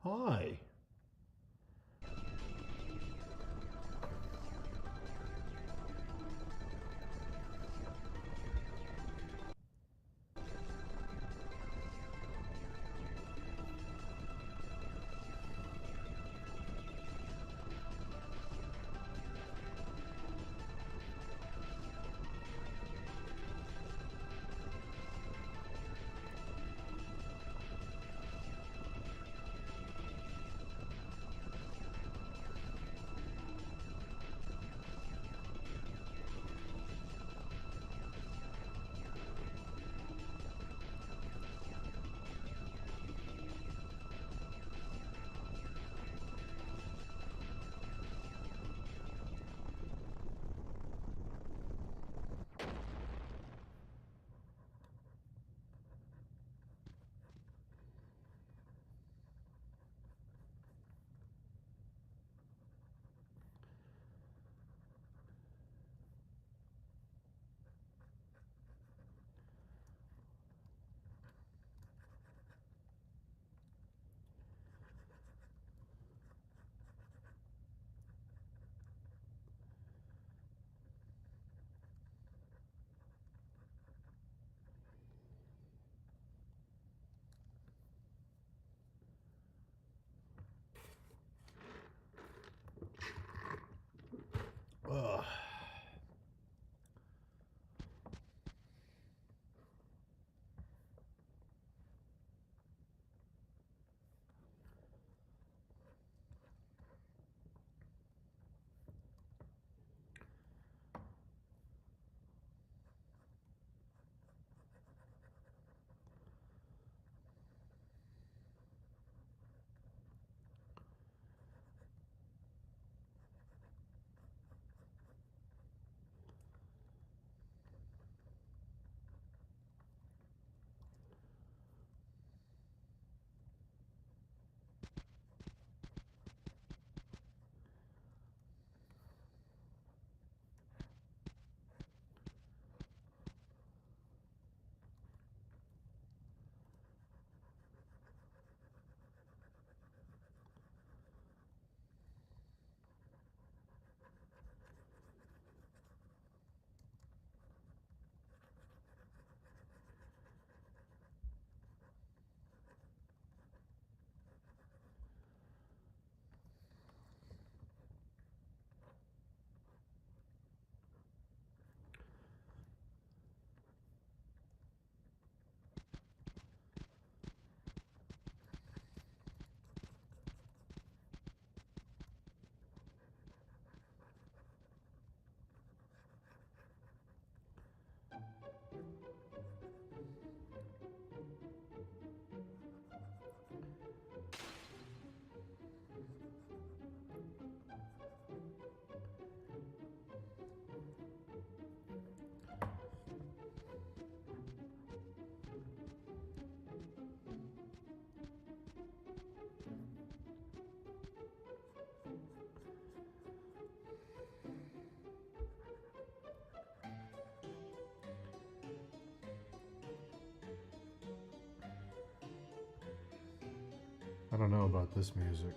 Hi. Ugh. I don't know about this music.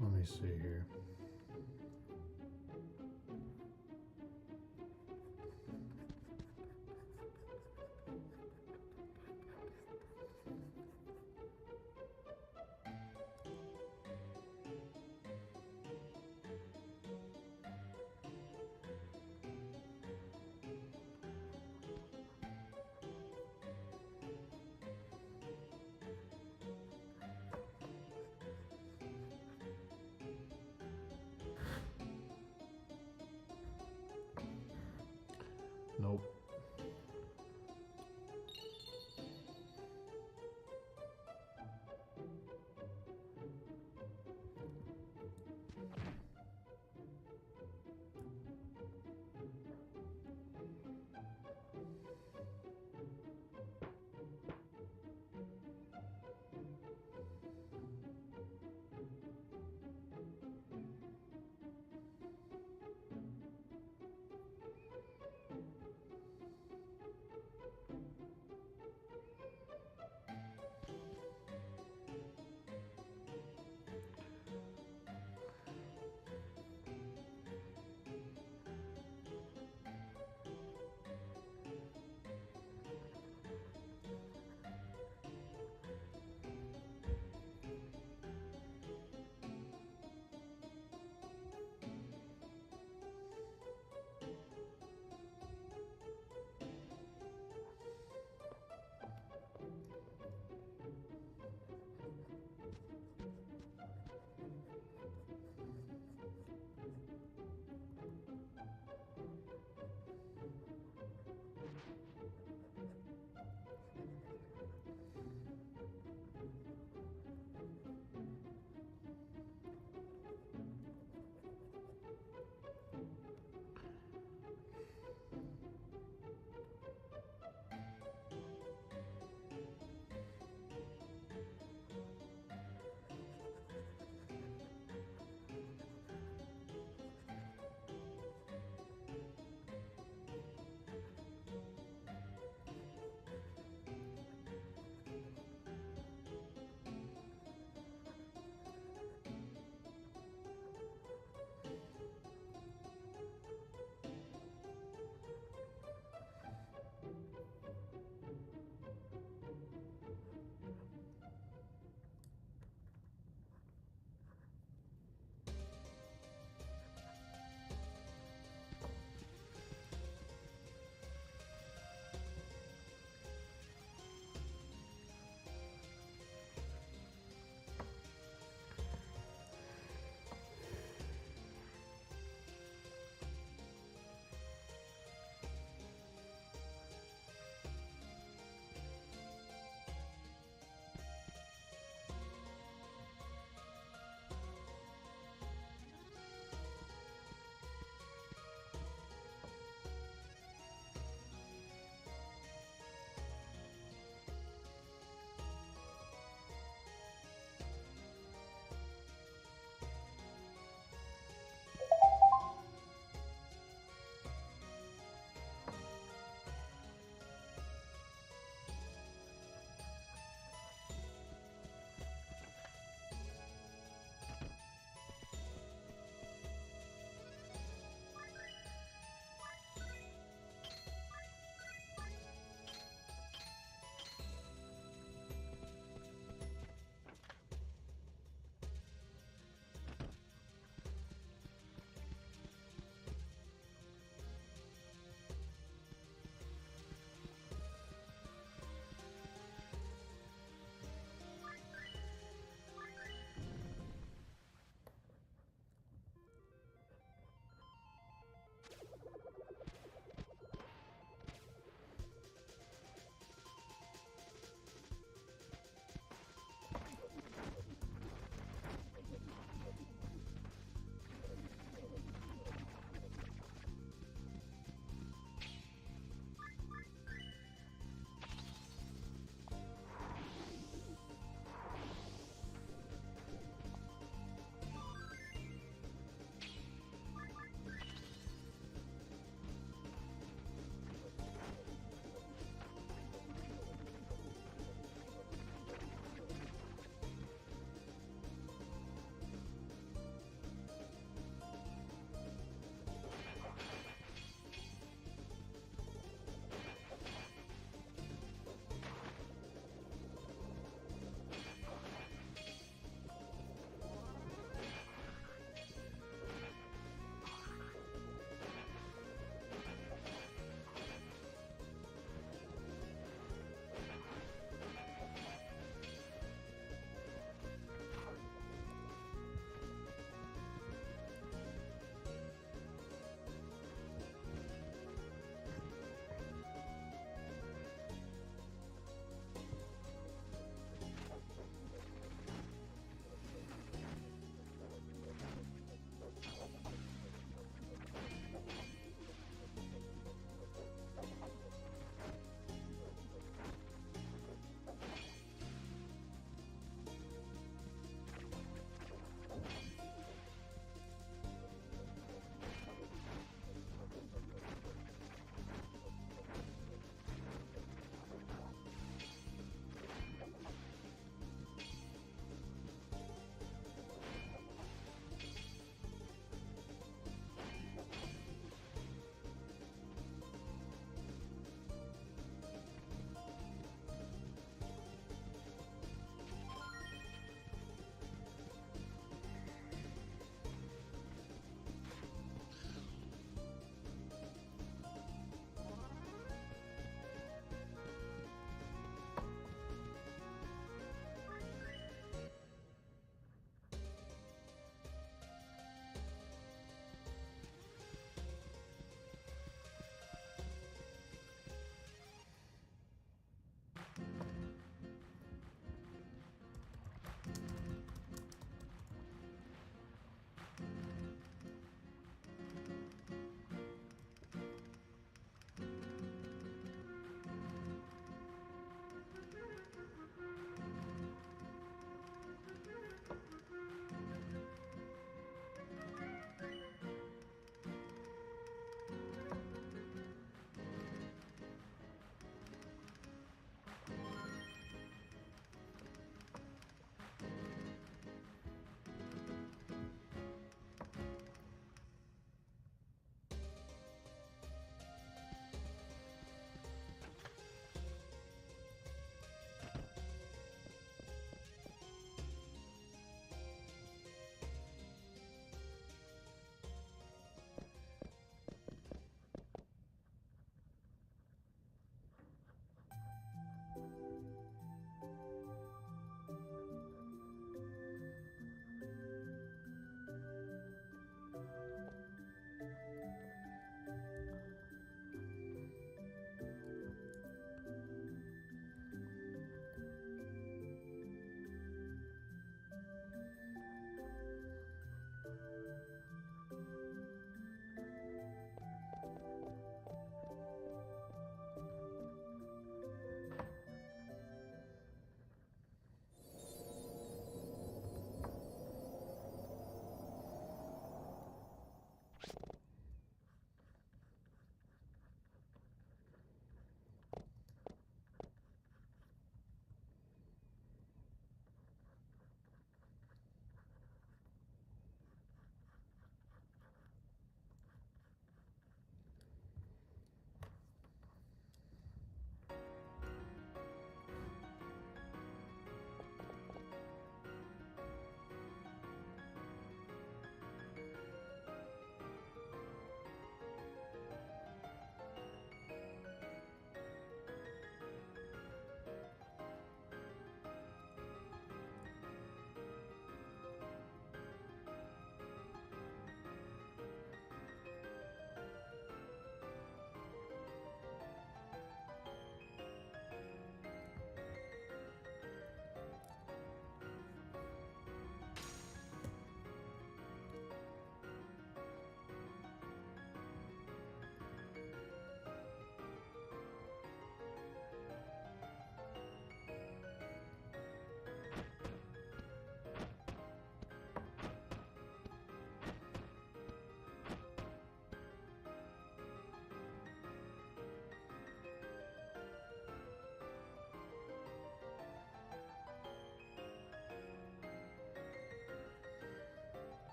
Let me see here.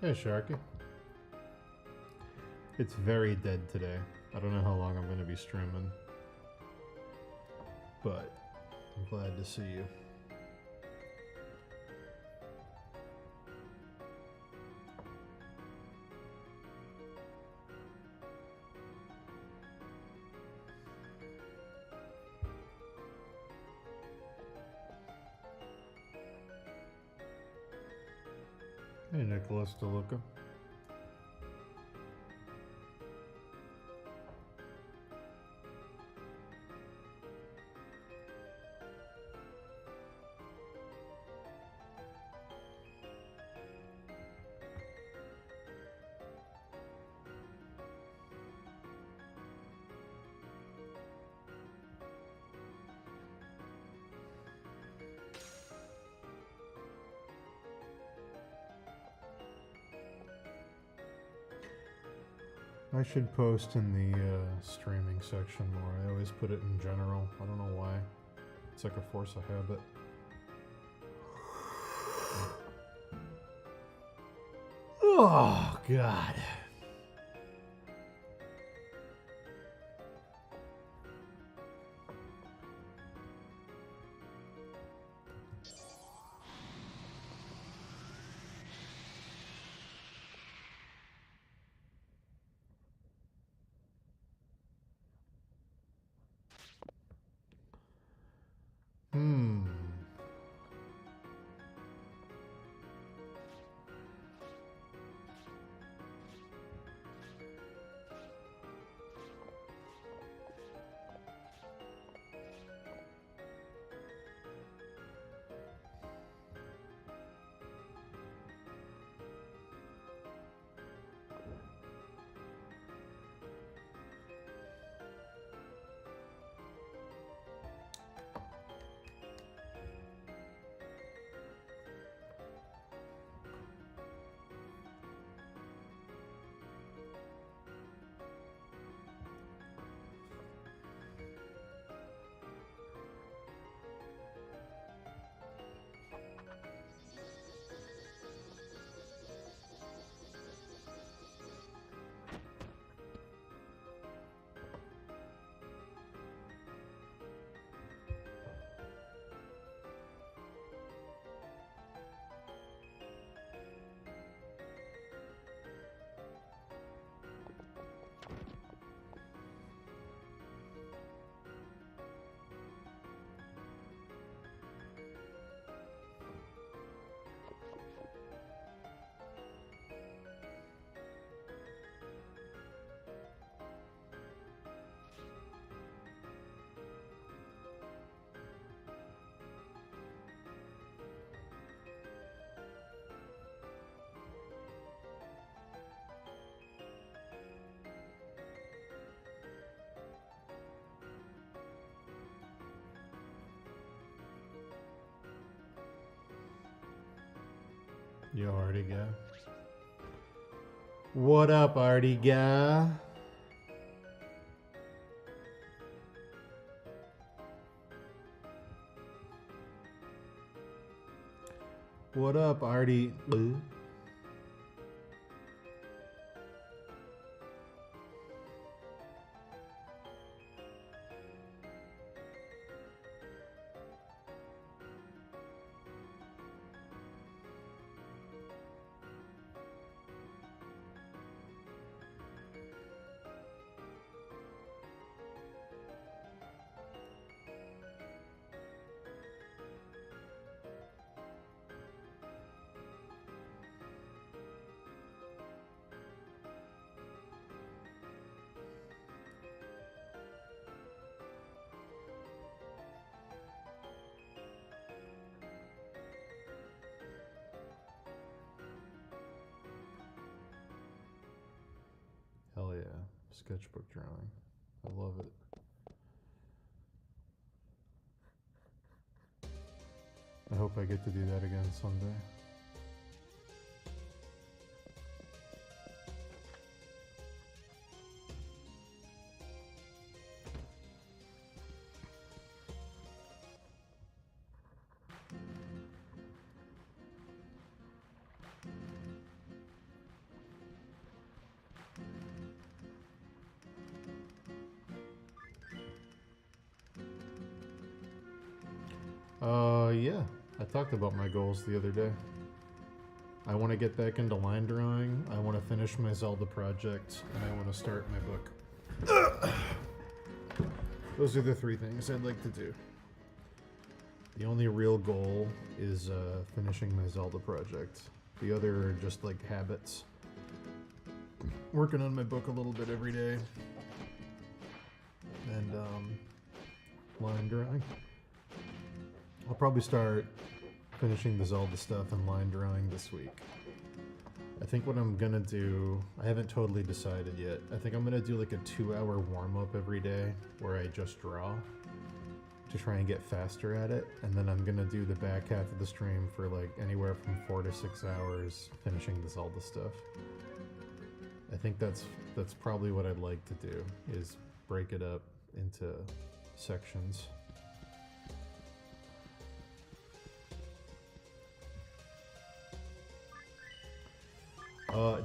Hey, Sharky. It's very dead today. I don't know how long I'm going to be streaming, but I'm glad to see you. Hey, Nicholas DeLuca. I should post in the streaming section more. I always put it in general. I don't know why. It's like a force of habit. Oh, God. Yo, Artiga. What up, Artiga? What up, Artie? Hell yeah. Sketchbook drawing. I love it. I hope I get to do that again someday. Yeah. I talked about my goals the other day. I want to get back into line drawing, I want to finish my Zelda project, and I want to start my book. Those are the three things I'd like to do. The only real goal is finishing my Zelda project. The other are just like habits. Working on my book a little bit every day. And line drawing. I'll probably start finishing the Zelda stuff and line drawing this week. I think what I'm gonna do, I haven't totally decided yet. I think I'm gonna do like a 2-hour warm-up every day where I just draw to try and get faster at it, and then I'm gonna do the back half of the stream for like anywhere from 4 to 6 hours finishing the Zelda stuff. I think that's probably what I'd like to do, is break it up into sections.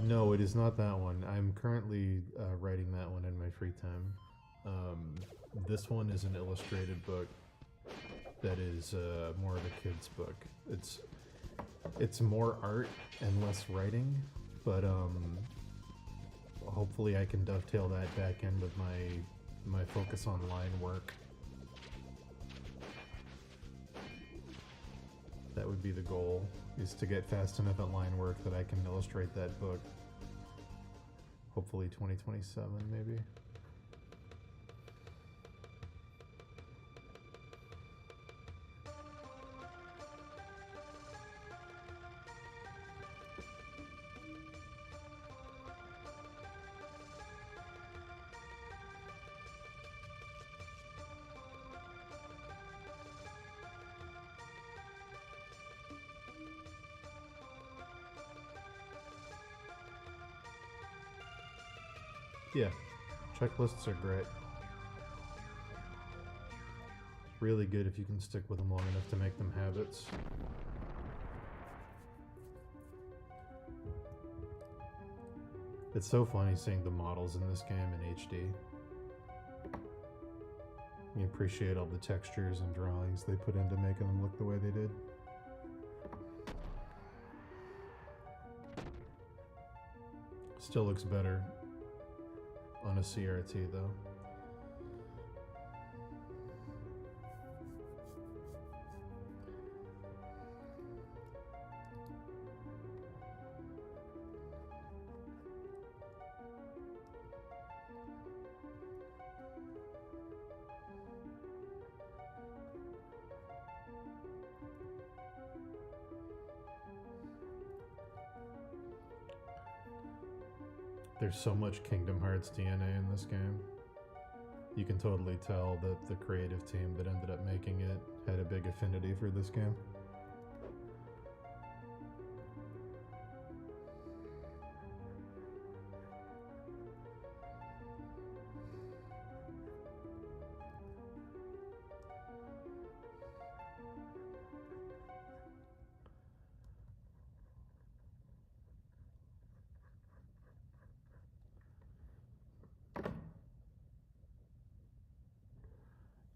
No, it is not that one. I'm currently writing that one in my free time. This one is an illustrated book that is more of a kid's book. It's more art and less writing, but hopefully I can dovetail that back in with my focus on line work. That would be the goal, is to get fast enough at line work that I can illustrate that book. Hopefully 2027, maybe. Yeah, checklists are great. Really good if you can stick with them long enough to make them habits. It's so funny seeing the models in this game in HD. You appreciate all the textures and drawings they put into making them look the way they did. Still looks better on a CRT though. There's so much Kingdom Hearts DNA in this game. You can totally tell that the creative team that ended up making it had a big affinity for this game.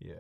Yeah.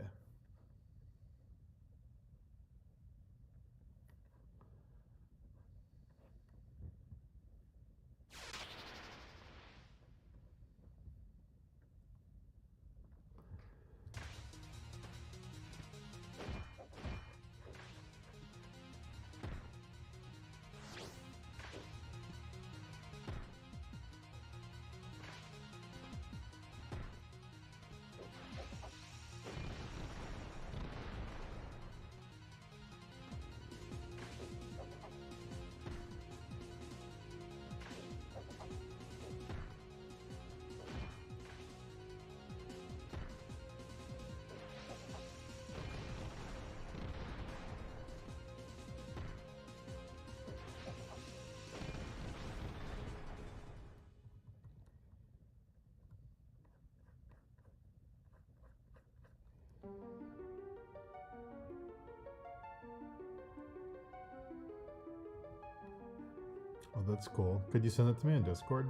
Oh, that's cool. Could you send it to me on Discord?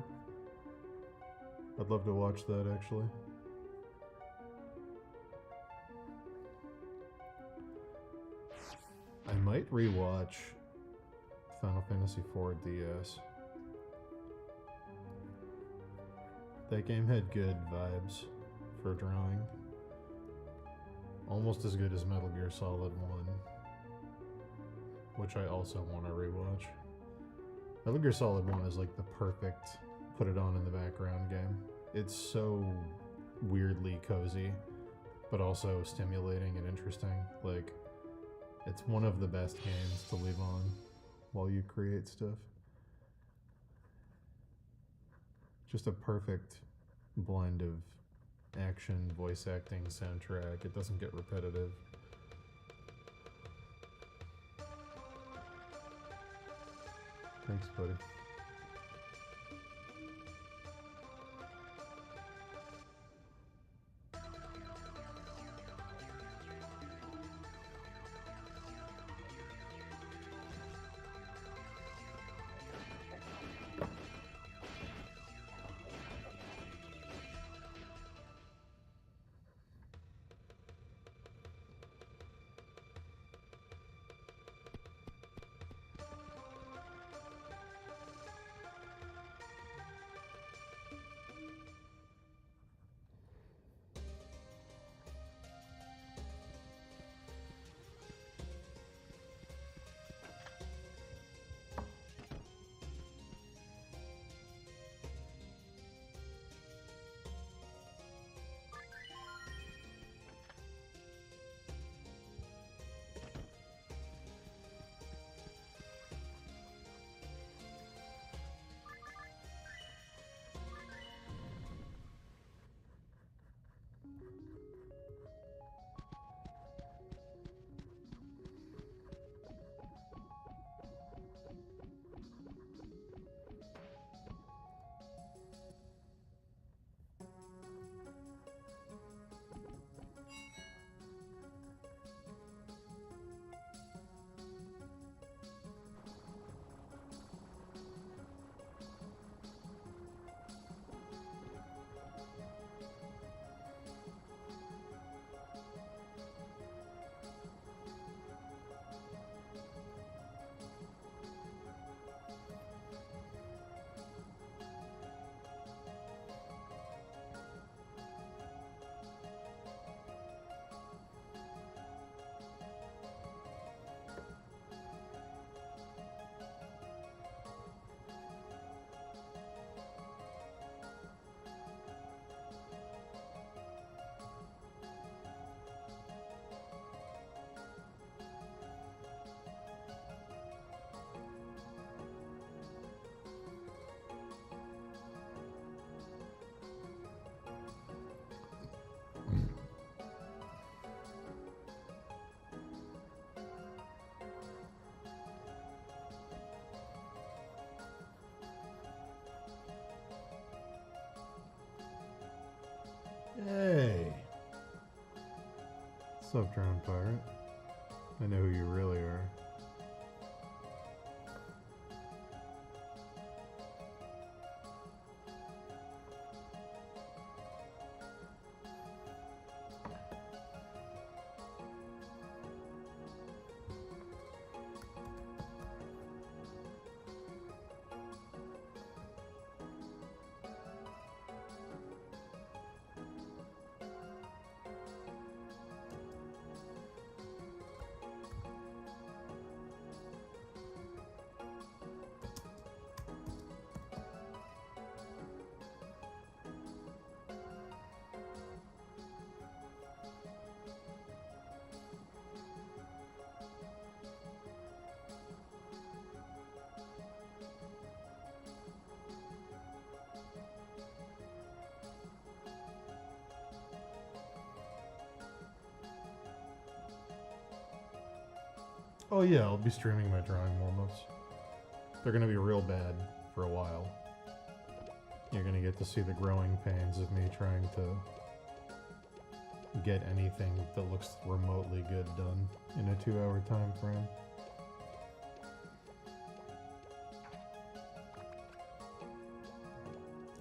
I'd love to watch that, actually. might rewatch Final Fantasy IV DS. That game had good vibes for drawing. Almost as good as Metal Gear Solid 1, which I also want to rewatch. Metal Gear Solid 1 is like the perfect put it on in the background game. It's so weirdly cozy, but also stimulating and interesting. Like, it's one of the best games to leave on while you create stuff. Just a perfect blend of action, voice acting, soundtrack. It doesn't get repetitive. Thanks, buddy. Hey! What's up, Drowned Pirate? I know who you really are. Oh yeah, I'll be streaming my drawing warm-ups. They're gonna be real bad for a while. You're gonna get to see the growing pains of me trying to get anything that looks remotely good done in a 2-hour time frame.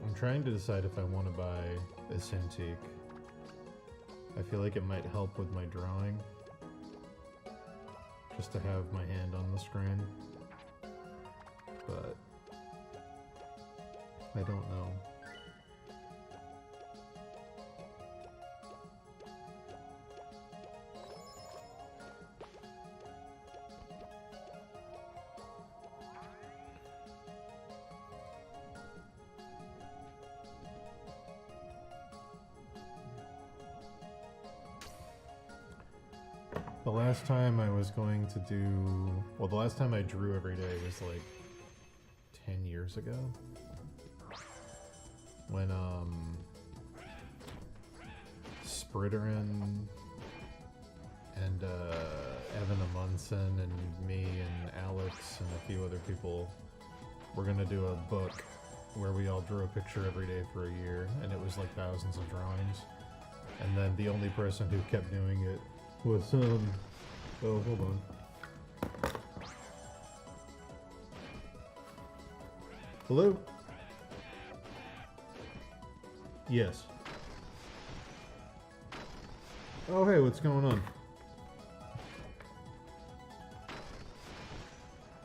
I'm trying to decide if I want to buy a Cintiq. I feel like it might help with my drawing. just to have my hand on the screen. But I don't know. The last time I was going to do... Well, the last time I drew every day was like 10 years ago. When, Spritterin and, Evan Amundsen and me and Alex and a few other people were gonna do a book where we all drew a picture every day for a year, and it was like thousands of drawings. And then the only person who kept doing it was, oh, hold on. Hello? Yes. Oh, hey, what's going on?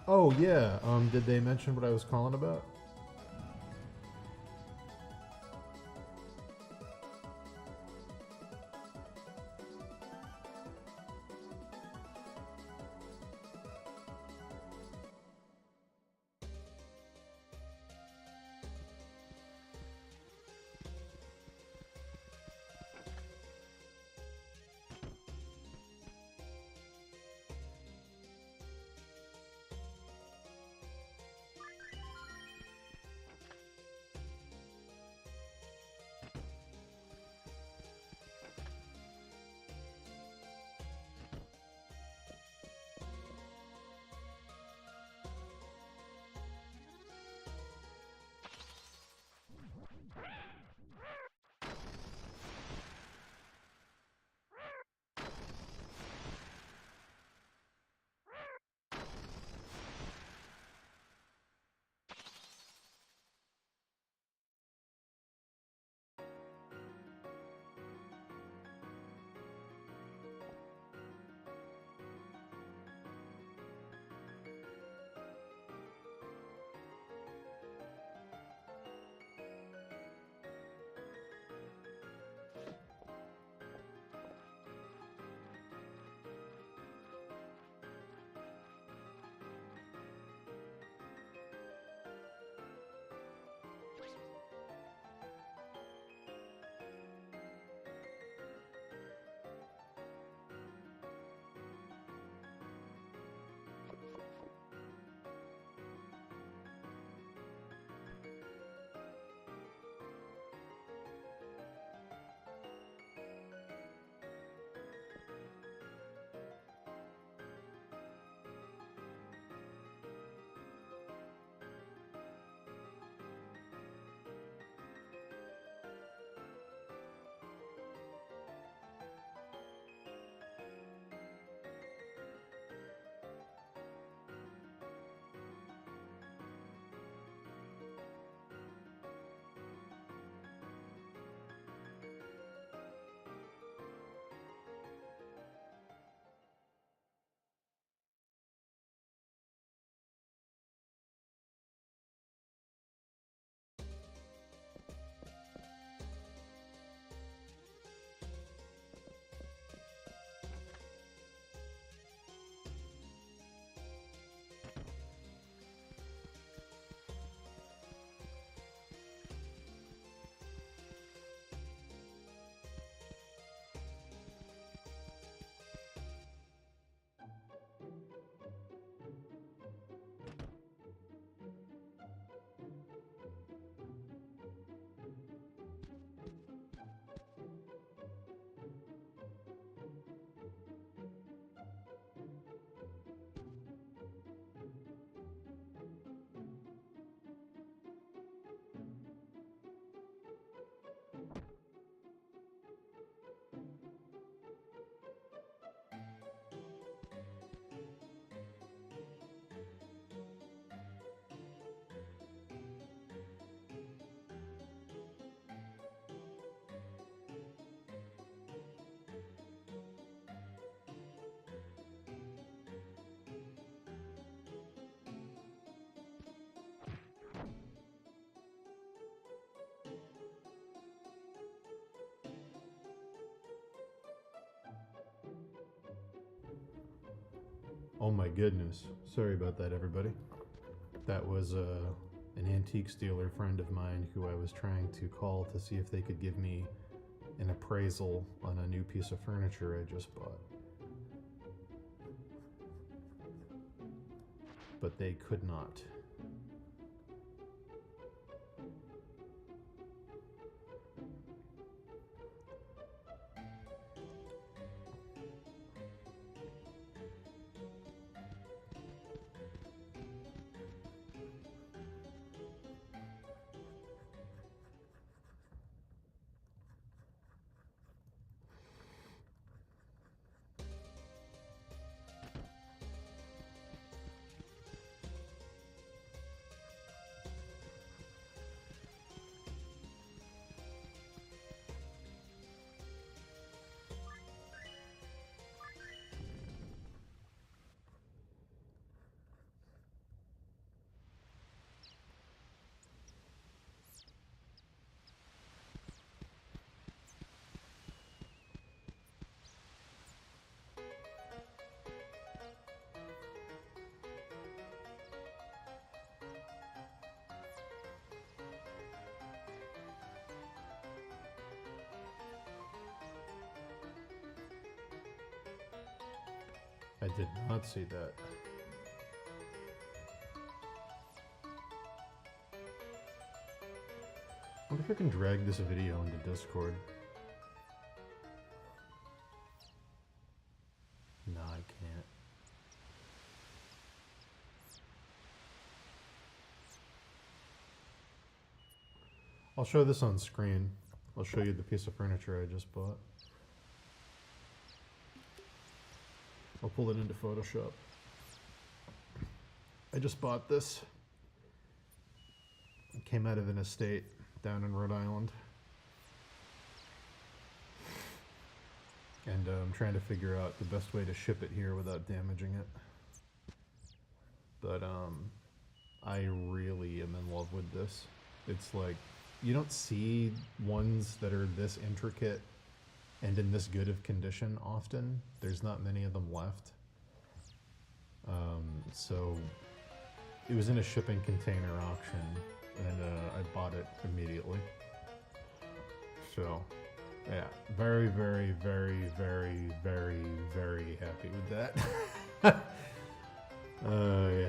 Oh, yeah, did they mention what I was calling about? Oh my goodness. Sorry about that, everybody. That was an antique dealer friend of mine who I was trying to call to see if they could give me an appraisal on a new piece of furniture I just bought. But they could not. I did not see that. I wonder if I can drag this video into Discord. No, I can't. I'll show this on screen. I'll show you the piece of furniture I just bought. I'll pull it into Photoshop. I just bought this. It came out of an estate down in Rhode Island. And I'm trying to figure out the best way to ship it here without damaging it. But I really am in love with this. It's like, you don't see ones that are this intricate and in this good of condition often. There's not many of them left. So it was in a shipping container auction, and I bought it immediately. So yeah, very, very, very, very, very, very happy with that. Yeah.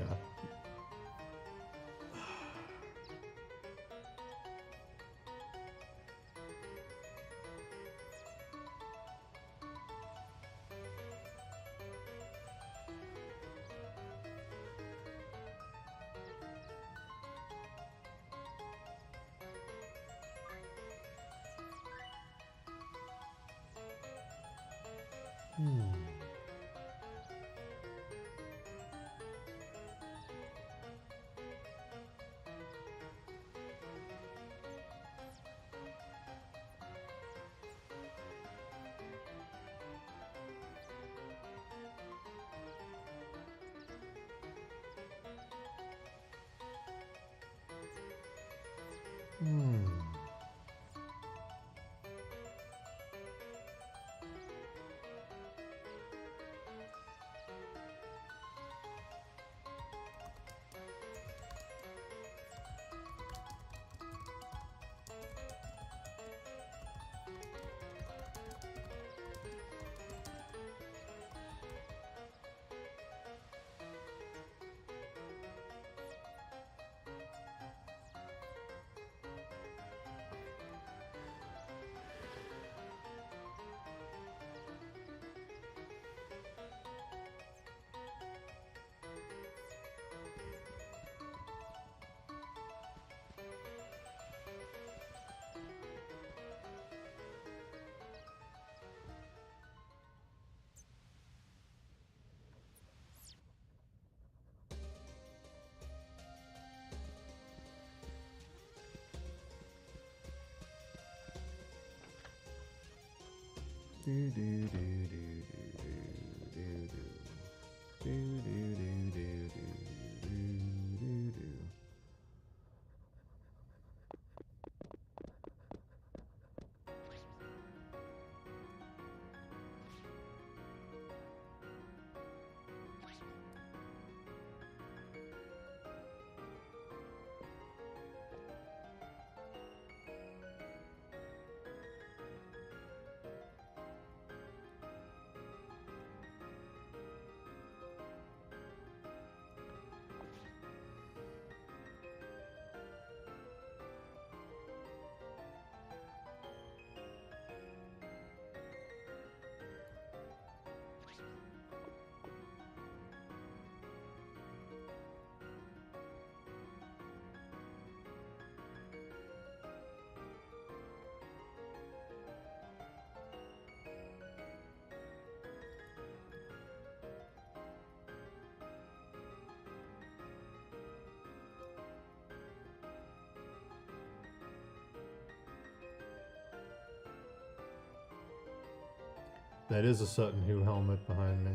That is a Sutton Hoo helmet behind me.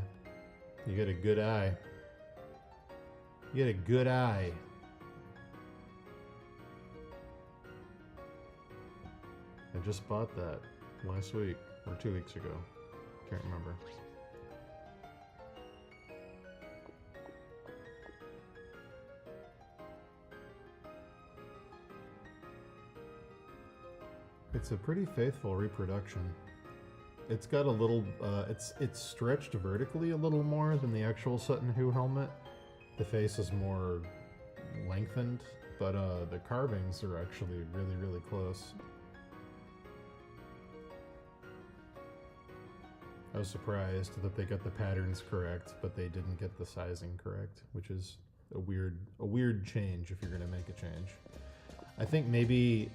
You get a good eye. You get a good eye. I just bought that last week or 2 weeks ago. Can't remember. It's a pretty faithful reproduction. It's got a little, it's stretched vertically a little more than the actual Sutton Hoo helmet. The face is more lengthened, but the carvings are actually really, really close. I was surprised that they got the patterns correct, but they didn't get the sizing correct, which is a weird change if you're gonna make a change. I think maybe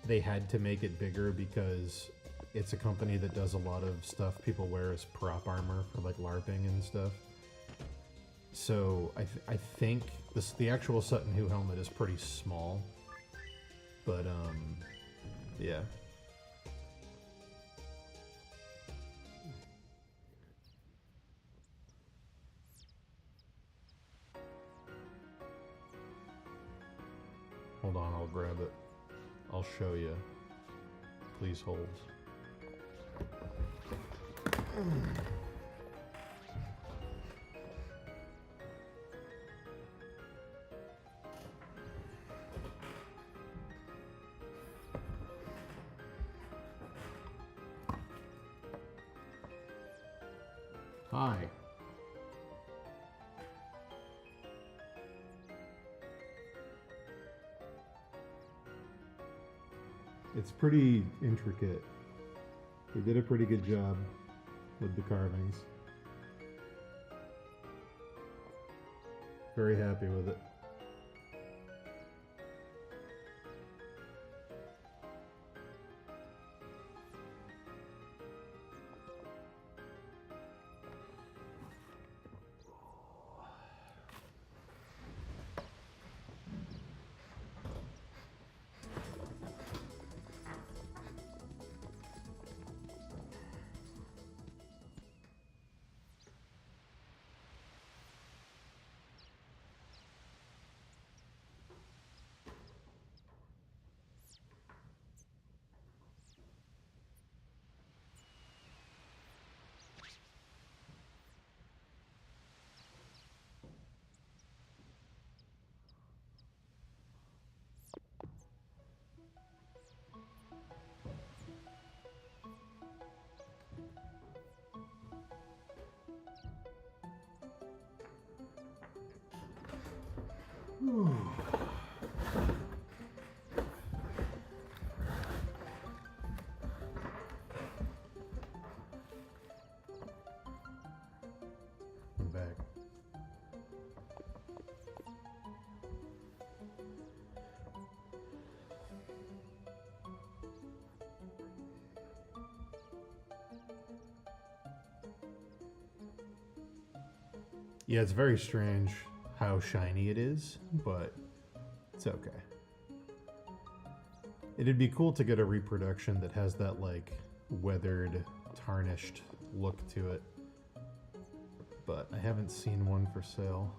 they had to make it bigger because it's a company that does a lot of stuff people wear as prop armor for like LARPing and stuff. So I think the actual Sutton Hoo helmet is pretty small, but yeah. Hold on, I'll grab it. I'll show you. Please hold. Hi. It's pretty intricate. They did a pretty good job with the carvings. Very happy with it. I'm back. Yeah, it's very strange how shiny it is, but it's okay. It'd be cool to get a reproduction that has that like weathered, tarnished look to it, but I haven't seen one for sale.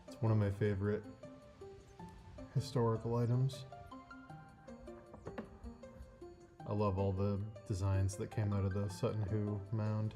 It's one of my favorite historical items. I love all the designs that came out of the Sutton Hoo mound.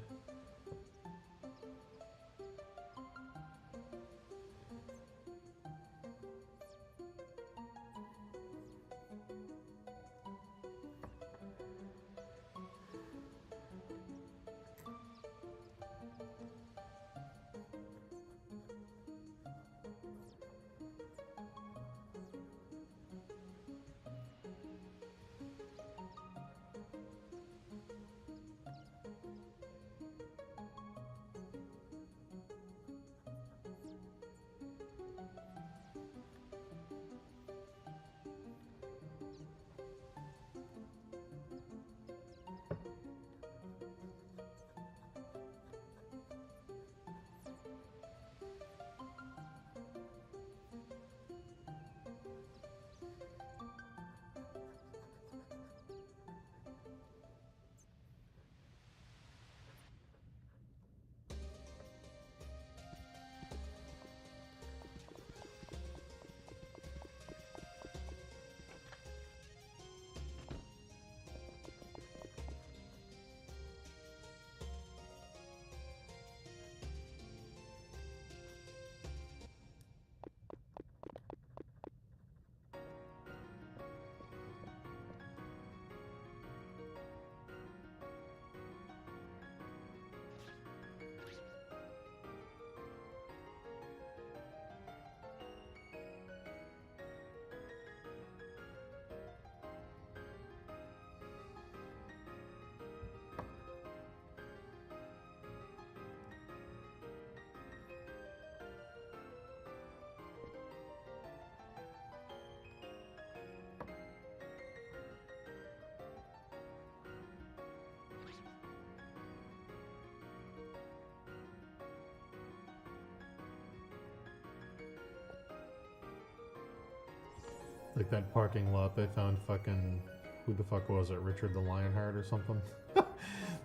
Like that parking lot they found fucking... Who the fuck was it? Richard the Lionheart or something?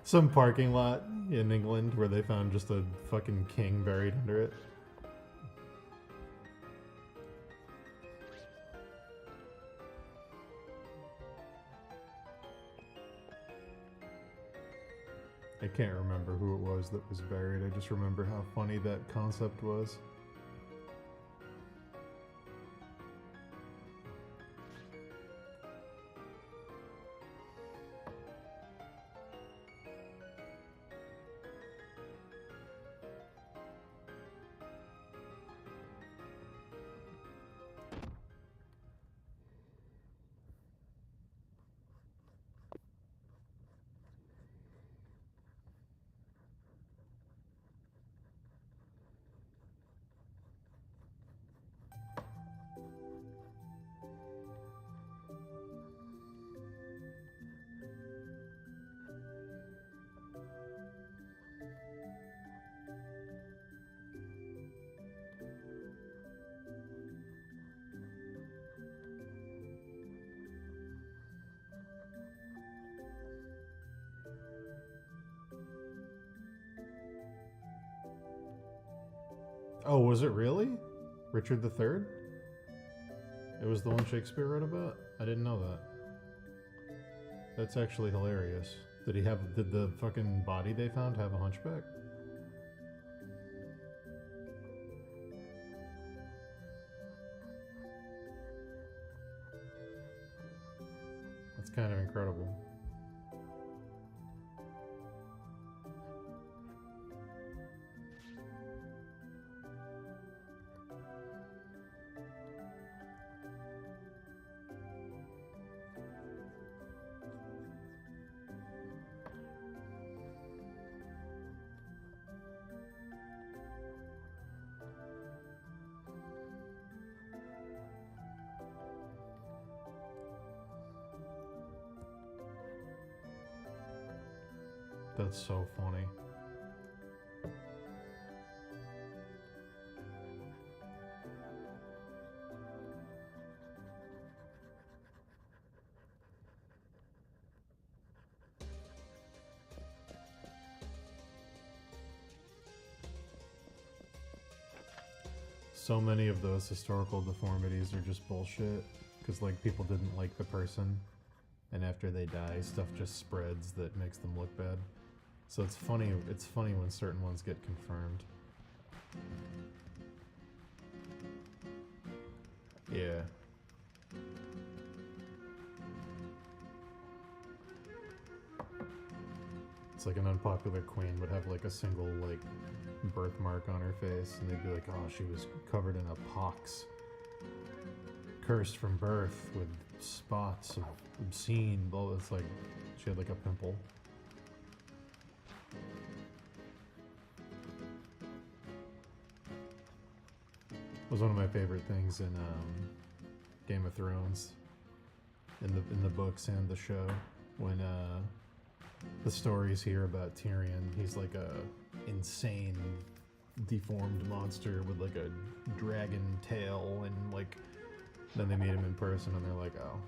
Some parking lot in England where they found just a fucking king buried under it. I can't remember who it was that was buried. I just remember how funny that concept was. Oh, was it really? Richard III? It was the one Shakespeare wrote about? I didn't know that. That's actually hilarious. Did the fucking body they found have a hunchback? That's kind of incredible. That's so funny. So many of those historical deformities are just bullshit, because like people didn't like the person, and after they die, stuff just spreads that makes them look bad. So it's funny when certain ones get confirmed. Yeah. It's like an unpopular queen would have like a single like birthmark on her face, and they'd be like, oh, she was covered in a pox, cursed from birth with spots of obscene. Well, it's like she had like a pimple. It was one of my favorite things in Game of Thrones, in the books and the show, when the stories here about Tyrion. He's like a insane, deformed monster with like a dragon tail, and like then they meet him in person and they're like, oh.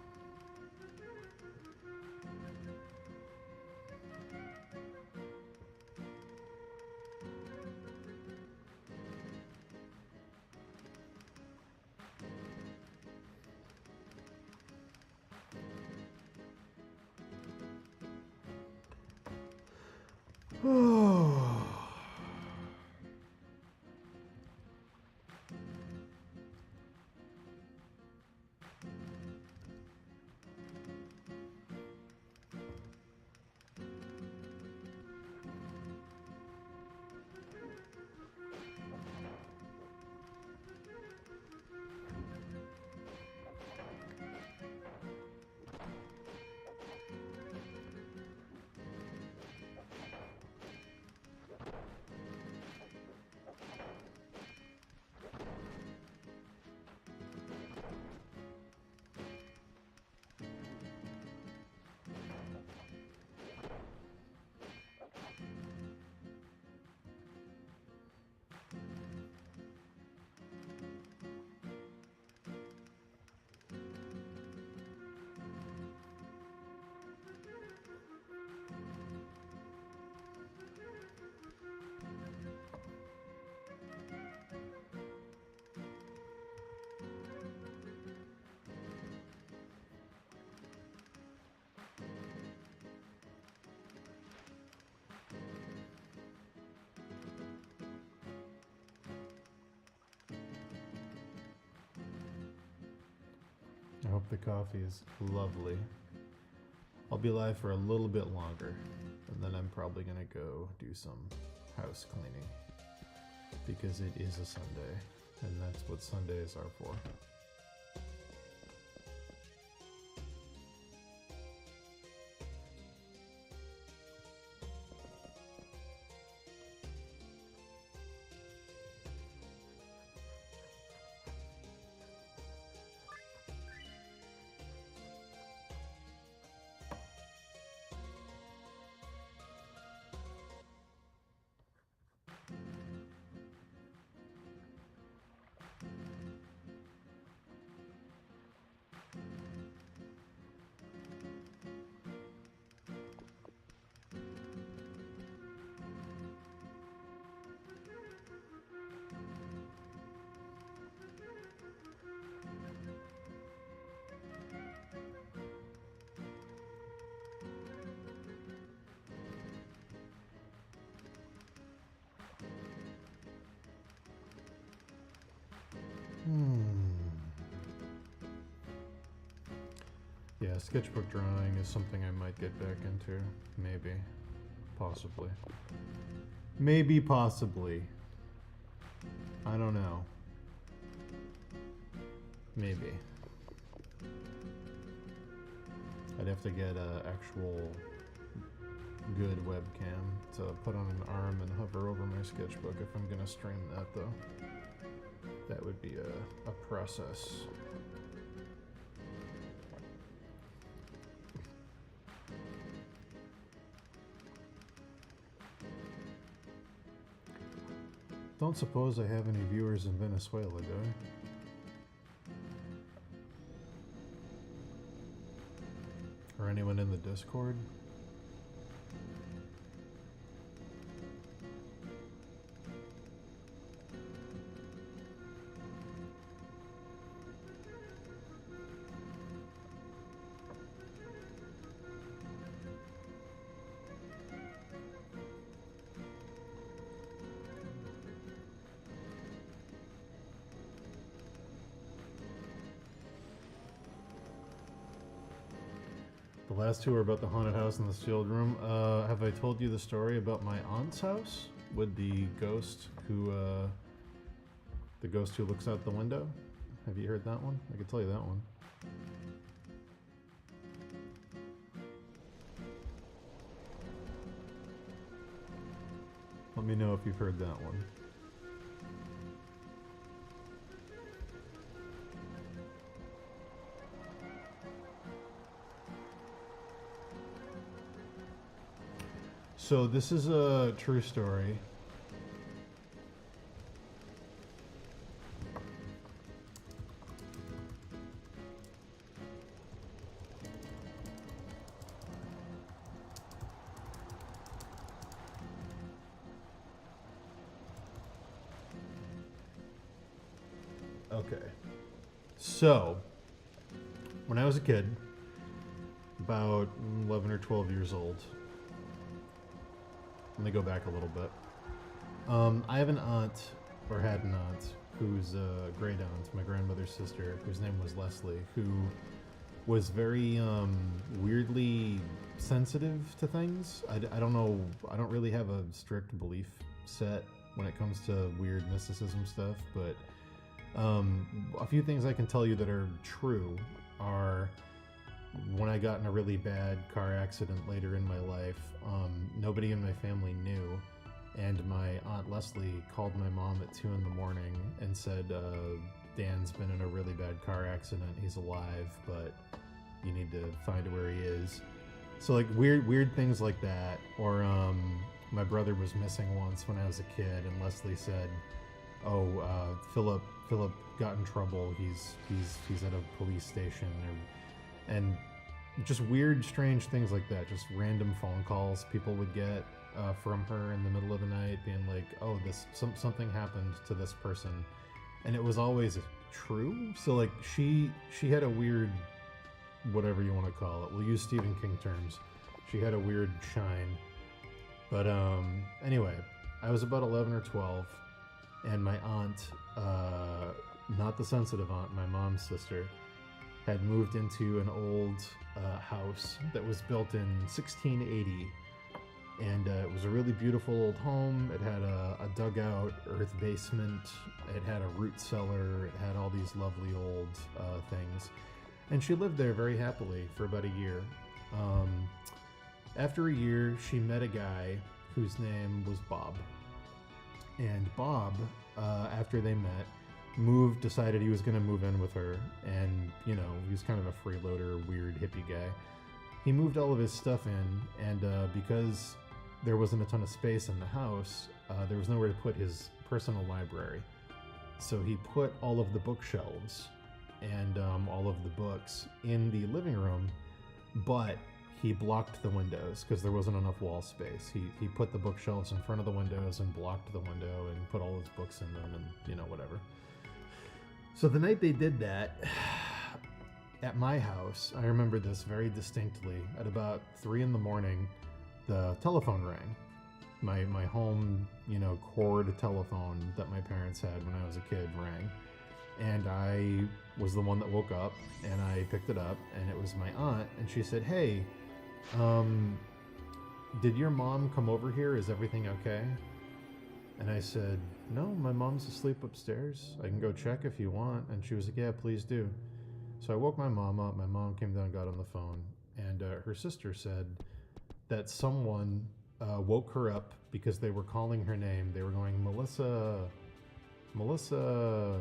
hope the coffee is lovely. I'll be live for a little bit longer, and then I'm probably gonna go do some house cleaning because it is a Sunday, and that's what Sundays are for. Yeah, sketchbook drawing is something I might get back into. Maybe. Possibly. Maybe, possibly. I don't know. Maybe. I'd have to get a actual good webcam to put on an arm and hover over my sketchbook if I'm gonna stream that, though. That would be a process. Don't suppose I have any viewers in Venezuela, do I? Or anyone in the Discord? The last two are about the haunted house in the sealed room. Have I told you the story about my aunt's house with the ghost who looks out the window? Have you heard that one? I could tell you that one. Let me know if you've heard that one. So this is a true story. Okay. So, when I was a kid, about 11 or 12 years old, let me go back a little bit. I have an aunt, or had an aunt, who's a great aunt, my grandmother's sister, whose name was Leslie, who was very weirdly sensitive to things. I don't know, I don't really have a strict belief set when it comes to weird mysticism stuff, but a few things I can tell you that are true are when I got in a really bad car accident later in my life, nobody in my family knew, and my Aunt Leslie called my mom at 2 in the morning and said, Dan's been in a really bad car accident, he's alive, but you need to find where he is. So like weird things like that, or my brother was missing once when I was a kid, and Leslie said, Philip got in trouble, he's at a police station, and just weird, strange things like that. Just random phone calls people would get from her in the middle of the night, being like, "Oh, something happened to this person," and it was always true. So like she had a weird, whatever you want to call it. We'll use Stephen King terms. She had a weird shine. But anyway, I was about 11 or 12, and my aunt, not the sensitive aunt, my mom's sister, had moved into an old house that was built in 1680. And it was a really beautiful old home. It had a dugout, earth basement. It had a root cellar. It had all these lovely old things. And she lived there very happily for about a year. After a year, she met a guy whose name was Bob. And Bob, after they met, decided he was going to move in with her. And, you know, he was kind of a freeloader, weird hippie guy. He moved all of his stuff in, and because there wasn't a ton of space in the house, there was nowhere to put his personal library. So he put all of the bookshelves and all of the books in the living room, but he blocked the windows because there wasn't enough wall space. He put the bookshelves in front of the windows and blocked the window and put all his books in them and, you know, whatever. So the night they did that, at my house, I remember this very distinctly. At about 3 a.m, the telephone rang. My home, you know, cord telephone that my parents had when I was a kid rang. And I was the one that woke up, and I picked it up, and it was my aunt, and she said, "Hey, did your mom come over here? Is everything okay?" And I said, "No, my mom's asleep upstairs. I can go check if you want." And she was like, "Yeah, please do." So I woke my mom up. My mom came down, got on the phone, and her sister said that someone woke her up because they were calling her name. They were going, "Melissa, Melissa,"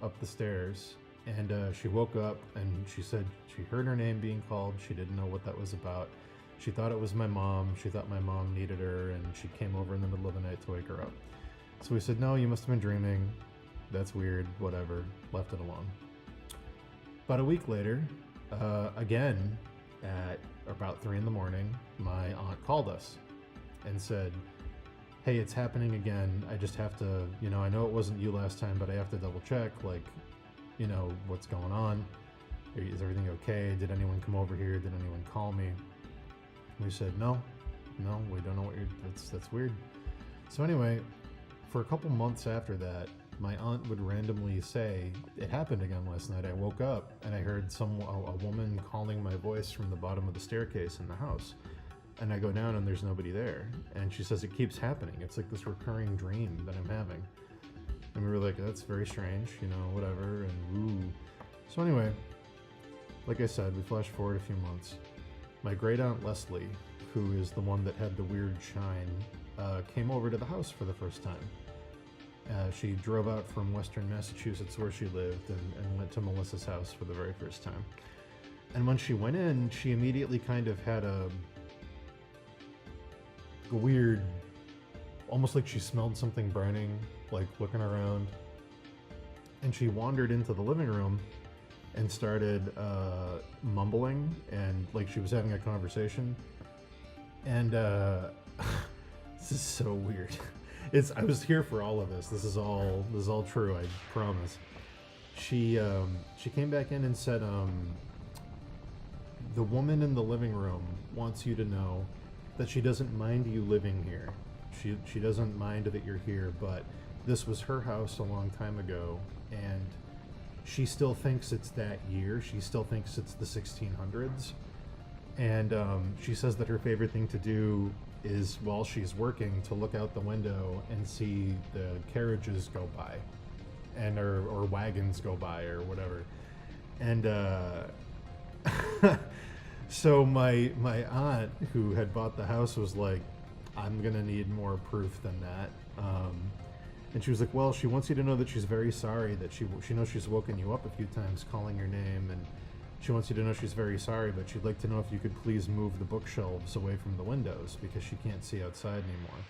up the stairs. And she woke up, and she said she heard her name being called. She didn't know what that was about. She thought it was my mom. She thought my mom needed her, and she came over in the middle of the night to wake her up. So we said, "No, you must have been dreaming. That's weird, whatever." Left it alone. About a week later, again, at about 3 a.m, my aunt called us and said, "Hey, it's happening again. I just have to, you know, I know it wasn't you last time, but I have to double check, like, you know, what's going on? Is everything okay? Did anyone come over here? Did anyone call me?" We said, no, we don't know what that's weird. So anyway, for a couple months after that, my aunt would randomly say, "It happened again last night. I woke up and I heard a woman calling my voice from the bottom of the staircase in the house. And I go down and there's nobody there." And she says, "It keeps happening. It's like this recurring dream that I'm having." And we were like, "That's very strange, you know, whatever." And ooh. So anyway, like I said, we flash forward a few months. My great aunt Leslie, who is the one that had the weird shine, came over to the house for the first time. She drove out from Western Massachusetts, where she lived, and went to Melissa's house for the very first time. And when she went in, she immediately kind of had a weird, almost like she smelled something burning, like looking around. And she wandered into the living room and started mumbling, and like she was having a conversation. And this is so weird. I was here for all of this. This is all true, I promise. She came back in and said, "The woman in the living room wants you to know that she doesn't mind you living here. She doesn't mind that you're here, but this was her house a long time ago, and she still thinks it's that year. She still thinks it's the 1600s. And she says that her favorite thing to do is, while she's working, to look out the window and see the carriages go by, and or wagons go by, or whatever." And so my aunt, who had bought the house, was like, "I'm gonna need more proof than that." And she was like, "Well, she wants you to know that she's very sorry, that she knows she's woken you up a few times calling your name, and she wants you to know she's very sorry, but she'd like to know if you could please move the bookshelves away from the windows because she can't see outside anymore."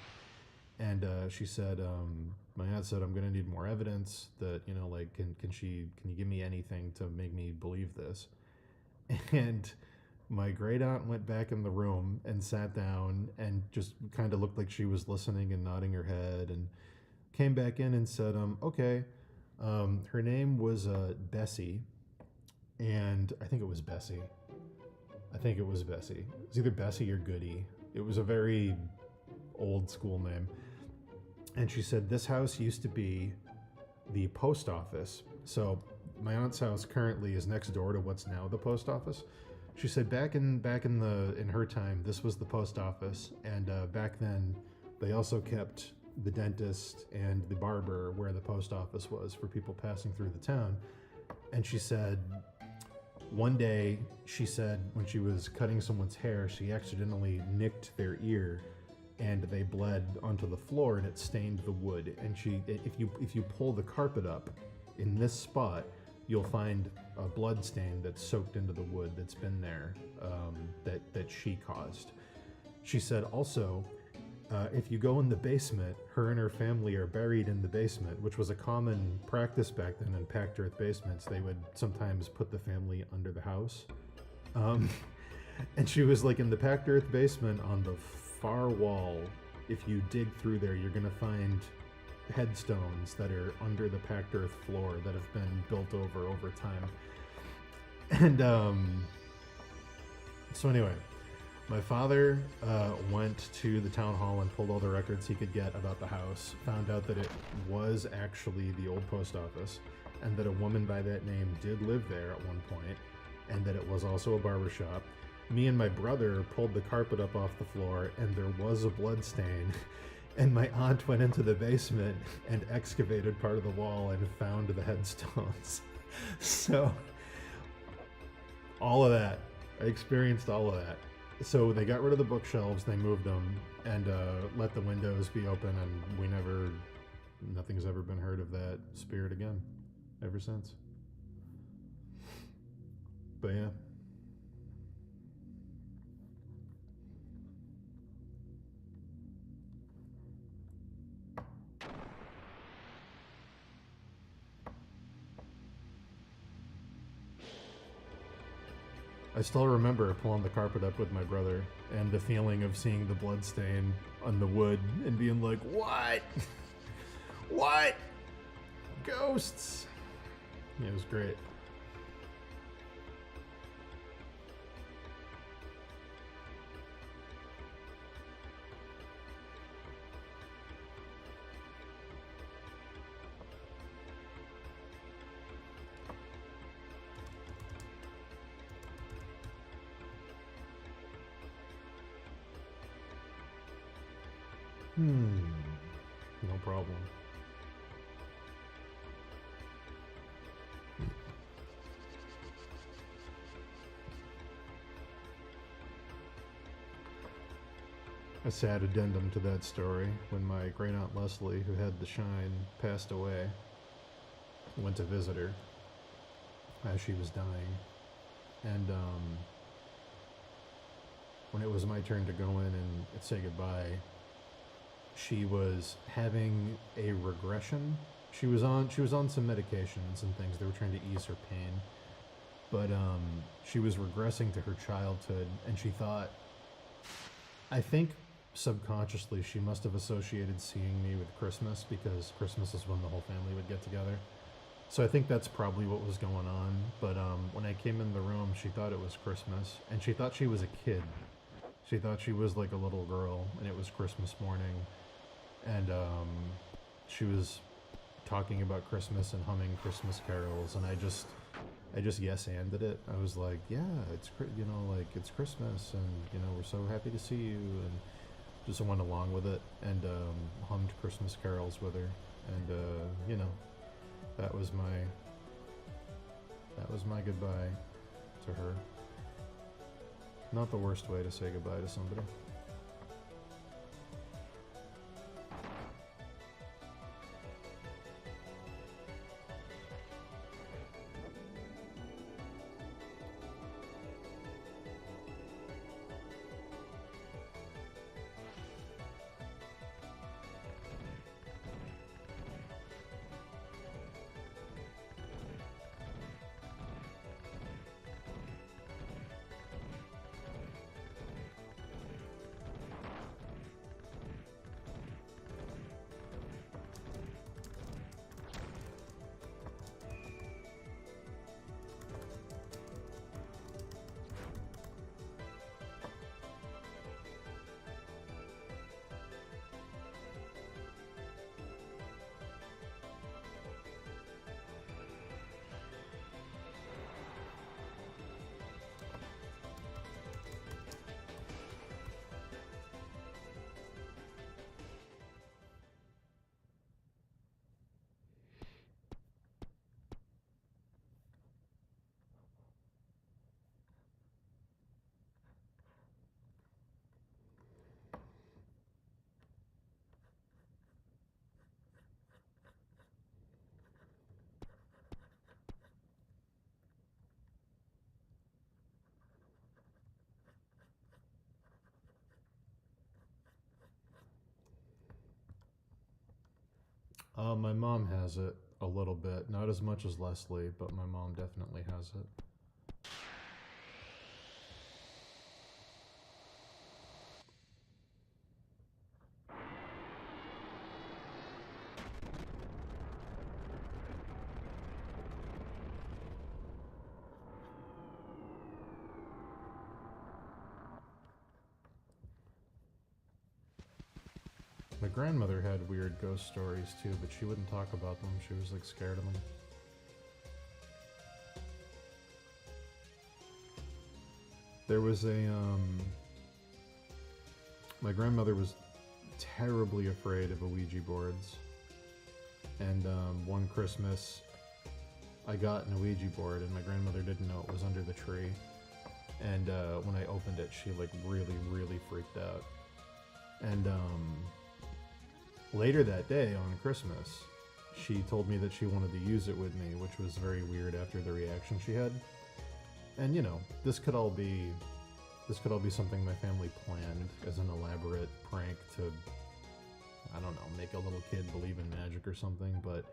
And she said, my aunt said, "I'm going to need more evidence that, you know, like, can you give me anything to make me believe this?" And my great aunt went back in the room and sat down and just kind of looked like she was listening and nodding her head, and came back in and said, "Okay." Her name was Bessie. And I think it was Bessie. It was either Bessie or Goody. It was a very old school name. And she said, "This house used to be the post office." So my aunt's house currently is next door to what's now the post office. She said in her time, this was the post office, and back then they also kept the dentist and the barber where the post office was for people passing through the town. And she said one day, she said when she was cutting someone's hair, she accidentally nicked their ear and they bled onto the floor and it stained the wood. And if you pull the carpet up in this spot, you'll find a blood stain that's soaked into the wood that's been there, that she caused. She said also, if you go in the basement, her and her family are buried in the basement, which was a common practice back then in packed earth basements. They would sometimes put the family under the house. And she was like, in the packed earth basement on the far wall, if you dig through there, you're gonna find headstones that are under the packed earth floor that have been built over time. And so anyway, my father went to the town hall and pulled all the records he could get about the house, found out that it was actually the old post office, and that a woman by that name did live there at one point, and that it was also a barber shop. Me and my brother pulled the carpet up off the floor, and there was a blood stain. And my aunt went into the basement and excavated part of the wall and found the headstones. So, all of that. I experienced all of that. So they got rid of the bookshelves, they moved them, and let the windows be open, and nothing's ever been heard of that spirit again, ever since. But yeah. I still remember pulling the carpet up with my brother and the feeling of seeing the blood stain on the wood and being like, what? What? Ghosts. Yeah, it was great. No problem. A sad addendum to that story, when my great aunt Leslie, who had the shine, passed away, went to visit her as she was dying, and when it was my turn to go in and say goodbye, she was having a regression. She was on some medications and things. They were trying to ease her pain, but she was regressing to her childhood, and she thought, I think subconsciously she must have associated seeing me with Christmas, because Christmas is when the whole family would get together. So I think that's probably what was going on. But when I came in the room, she thought it was Christmas, and she thought she was a kid. She thought she was like a little girl, and it was Christmas morning, and she was talking about Christmas and humming Christmas carols, and I just yes-anded it. I was like, yeah, it's it's Christmas, and we're so happy to see you, and just went along with it, and hummed Christmas carols with her, and that was my goodbye to her. Not the worst way to say goodbye to somebody. My mom has it a little bit, not as much as Leslie, but my mom definitely has it. My grandmother had weird ghost stories too, but she wouldn't talk about them. She was like scared of them. There was a my grandmother was terribly afraid of Ouija boards, and one Christmas I got an Ouija board, and my grandmother didn't know it was under the tree. And when I opened it, she like really freaked out. And later that day on Christmas, she told me that she wanted to use it with me, which was very weird after the reaction she had. And you know, this could all be something my family planned as an elaborate prank to, I don't know, make a little kid believe in magic or something. But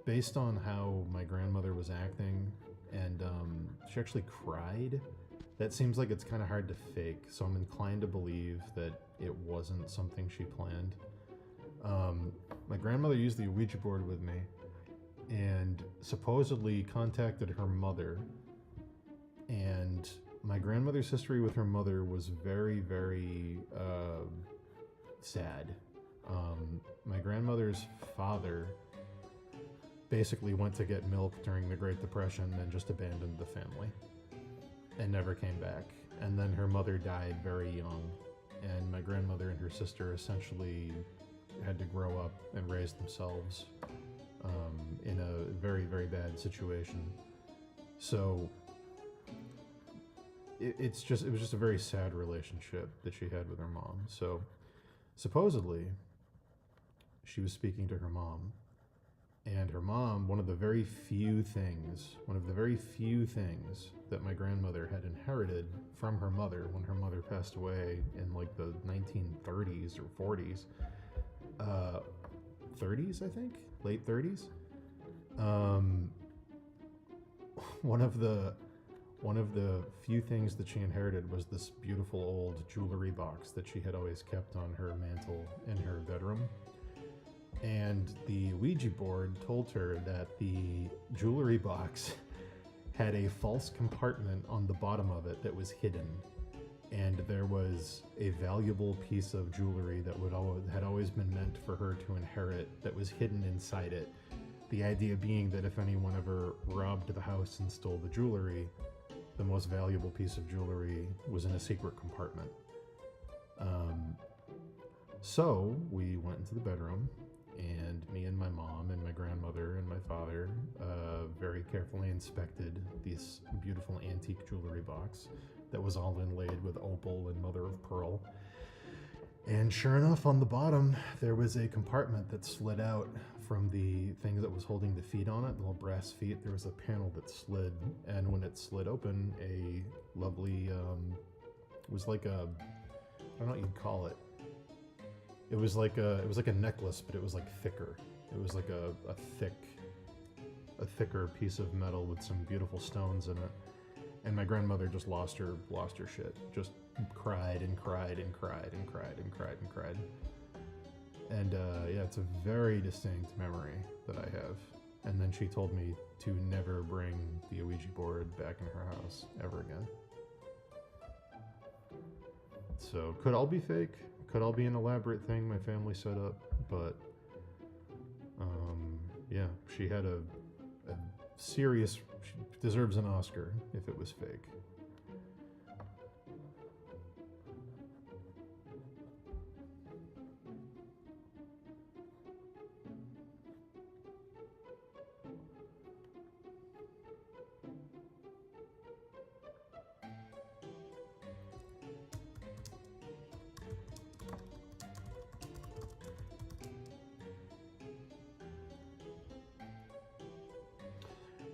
based on how my grandmother was acting, and she actually cried, that seems like it's kind of hard to fake. So I'm inclined to believe that it wasn't something she planned. My grandmother used the Ouija board with me and supposedly contacted her mother. And my grandmother's history with her mother was very sad. My grandmother's father basically went to get milk during the Great Depression and just abandoned the family and never came back. And then her mother died very young, and my grandmother and her sister essentially had to grow up and raise themselves in a very bad situation. So it was just a very sad relationship that she had with her mom. So supposedly she was speaking to her mom, and her mom, one of the very few things that my grandmother had inherited from her mother when her mother passed away in like the 1930s or 40s, 30s, I think, late 30s. One of the few things that she inherited was this beautiful old jewelry box that she had always kept on her mantle in her bedroom. And the Ouija board told her that the jewelry box had a false compartment on the bottom of it that was hidden. And there was a valuable piece of jewelry that had always been meant for her to inherit that was hidden inside it. The idea being that if anyone ever robbed the house and stole the jewelry, the most valuable piece of jewelry was in a secret compartment. So we went into the bedroom, and me and my mom and my grandmother and my father very carefully inspected this beautiful antique jewelry box that was all inlaid with opal and mother of pearl. And sure enough, on the bottom, there was a compartment that slid out from the thing that was holding the feet on it, the little brass feet. There was a panel that slid, and when it slid open, a lovely, it was like a, I don't know what you'd call it. It was like a necklace, but it was like thicker. It was like a thicker piece of metal with some beautiful stones in it. And my grandmother just lost her shit. Just cried and cried and cried and cried and cried and cried. And yeah, it's a very distinct memory that I have. And then she told me to never bring the Ouija board back in her house ever again. So could all be fake, could all be an elaborate thing my family set up, but yeah, she had a serious, she deserves an Oscar if it was fake.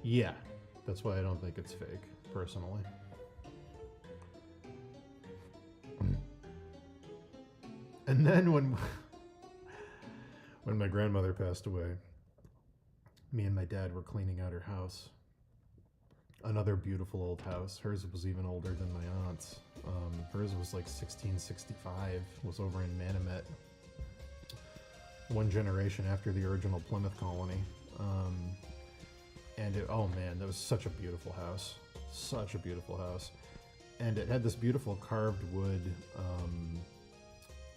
Yeah, that's why I don't think it's fake, personally. And then when When my grandmother passed away, me and my dad were cleaning out her house. Another beautiful old house. Hers was even older than my aunt's. Hers was like 1665, was over in Manamet, one generation after the original Plymouth colony. And oh man, that was such a beautiful house. Such a beautiful house. And it had this beautiful carved wood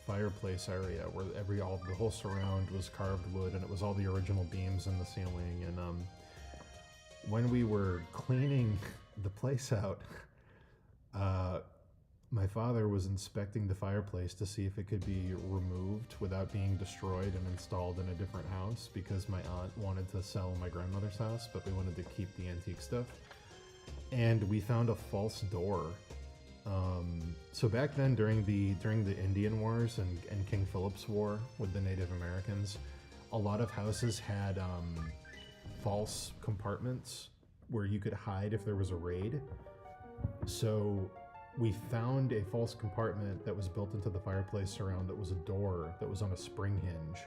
fireplace area where the whole surround was carved wood, and it was all the original beams in the ceiling. And when we were cleaning the place out, my father was inspecting the fireplace to see if it could be removed without being destroyed and installed in a different house, because my aunt wanted to sell my grandmother's house, but we wanted to keep the antique stuff. And we found a false door. So back then, during the Indian Wars and King Philip's War with the Native Americans, a lot of houses had false compartments where you could hide if there was a raid. So we found a false compartment that was built into the fireplace surround that was a door that was on a spring hinge.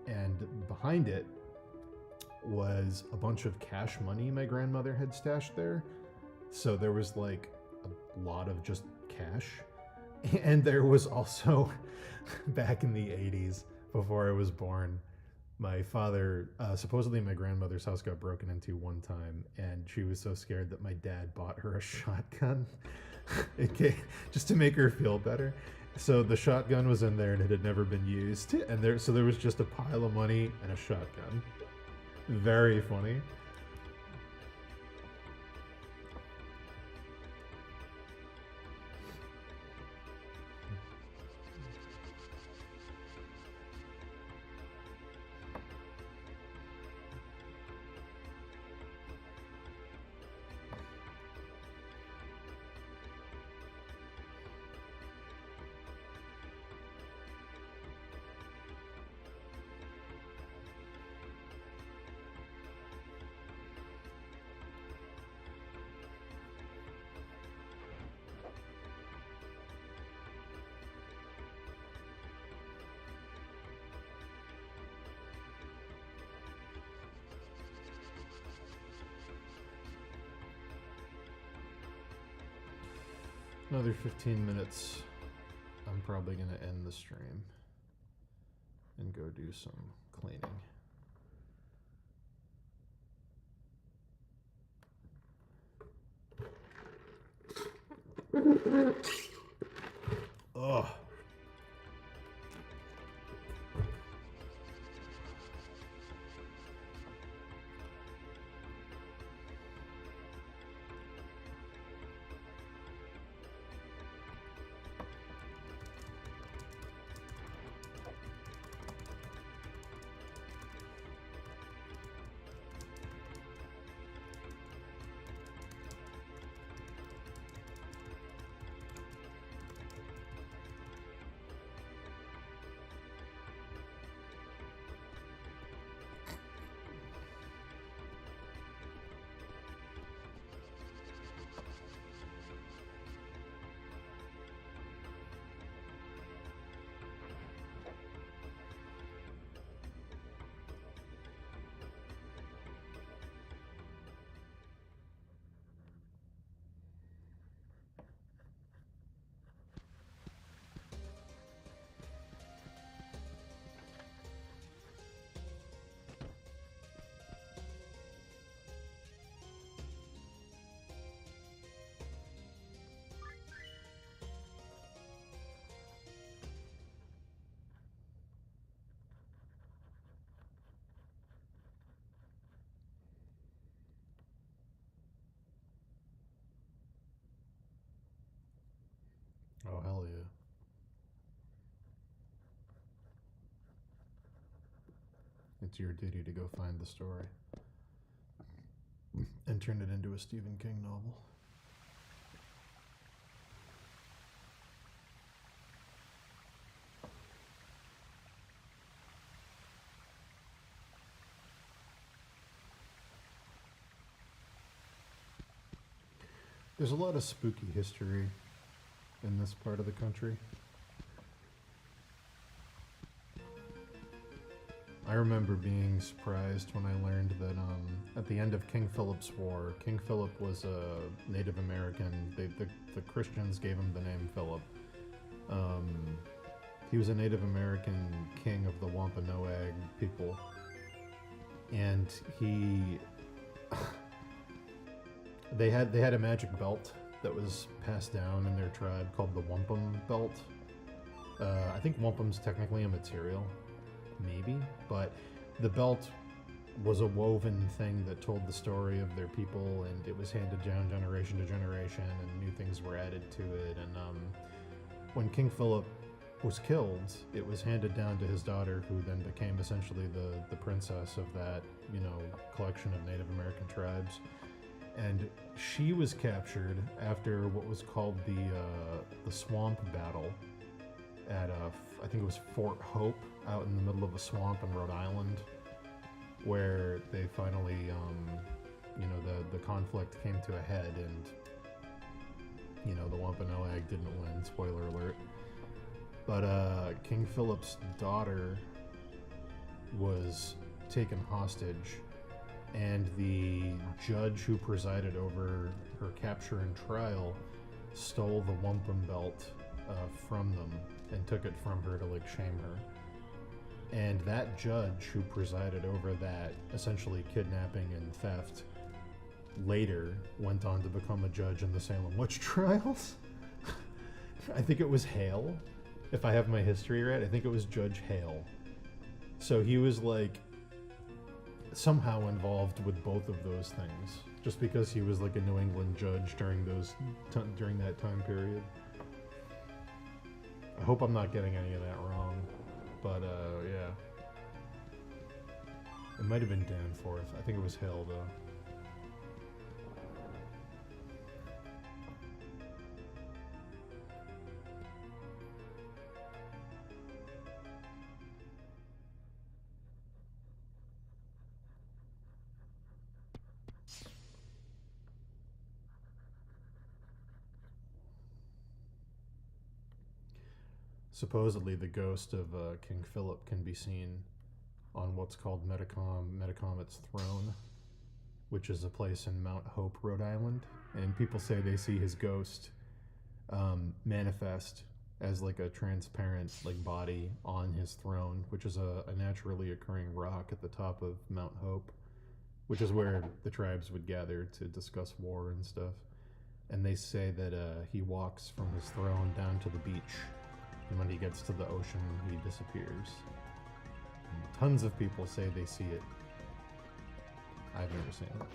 And behind it was a bunch of cash money my grandmother had stashed there. So there was like a lot of just cash. And there was also, back in the 80s, before I was born, my father, supposedly my grandmother's house got broken into one time, and she was so scared that my dad bought her a shotgun, just to make her feel better. So the shotgun was in there and it had never been used, and there was just a pile of money and a shotgun. Very funny. Another 15 minutes, I'm probably going to end the stream and go do some cleaning. Ugh. Oh, hell yeah. It's your duty to go find the story and turn it into a Stephen King novel. There's a lot of spooky history in this part of the country. I remember being surprised when I learned that at the end of King Philip's War, King Philip was a Native American. The Christians gave him the name Philip. He was a Native American king of the Wampanoag people, and they had a magic belt that was passed down in their tribe called the wampum belt. I think wampum's technically a material, maybe, but the belt was a woven thing that told the story of their people, and it was handed down generation to generation, and new things were added to it. And when King Philip was killed, it was handed down to his daughter, who then became essentially the princess of that, collection of Native American tribes. And she was captured after what was called the Swamp Battle at I think it was Fort Hope, out in the middle of a swamp in Rhode Island, where they finally, the conflict came to a head, and the Wampanoag didn't win. Spoiler alert. But King Philip's daughter was taken hostage, and the judge who presided over her capture and trial stole the wampum belt from them and took it from her to shame her. And that judge who presided over that essentially kidnapping and theft later went on to become a judge in the Salem witch trials. I think it was Hale. If I have my history right, I think it was Judge Hale. So he was somehow involved with both of those things, just because he was a New England judge during that time period. I hope I'm not getting any of that wrong, but yeah. It might have been Danforth. I think it was Hale though. Supposedly, the ghost of King Philip can be seen on what's called Metacomet's throne, which is a place in Mount Hope, Rhode Island. And people say they see his ghost manifest as a transparent body on his throne, which is a naturally occurring rock at the top of Mount Hope, which is where the tribes would gather to discuss war and stuff. And they say that he walks from his throne down to the beach, and when he gets to the ocean, he disappears. And tons of people say they see it. I've never seen it.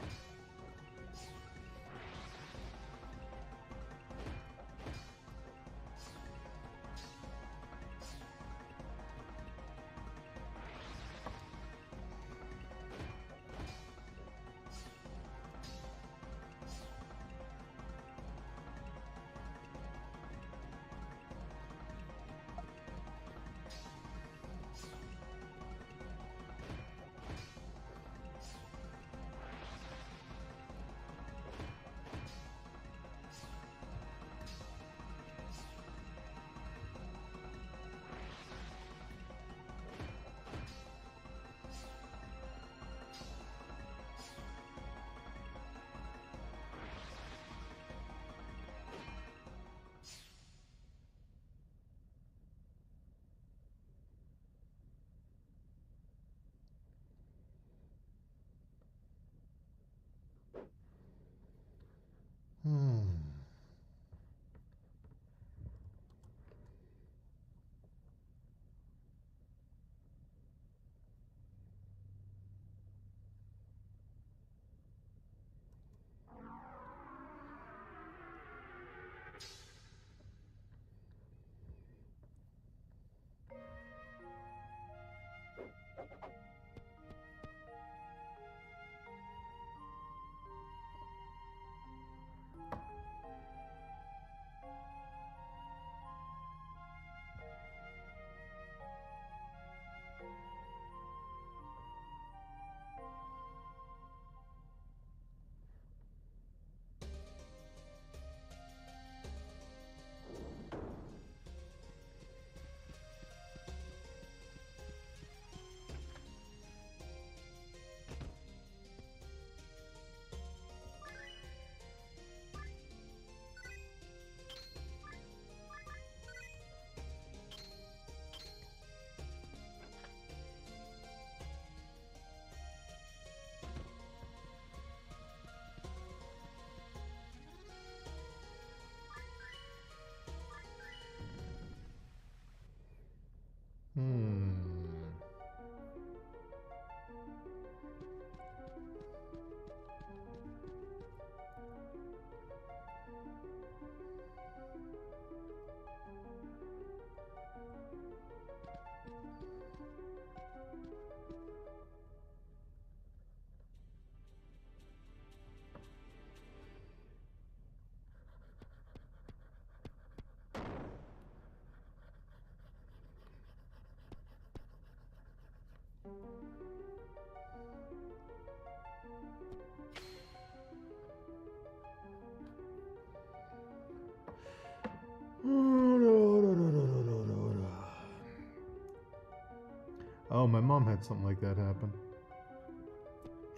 Oh, my mom had something like that happen.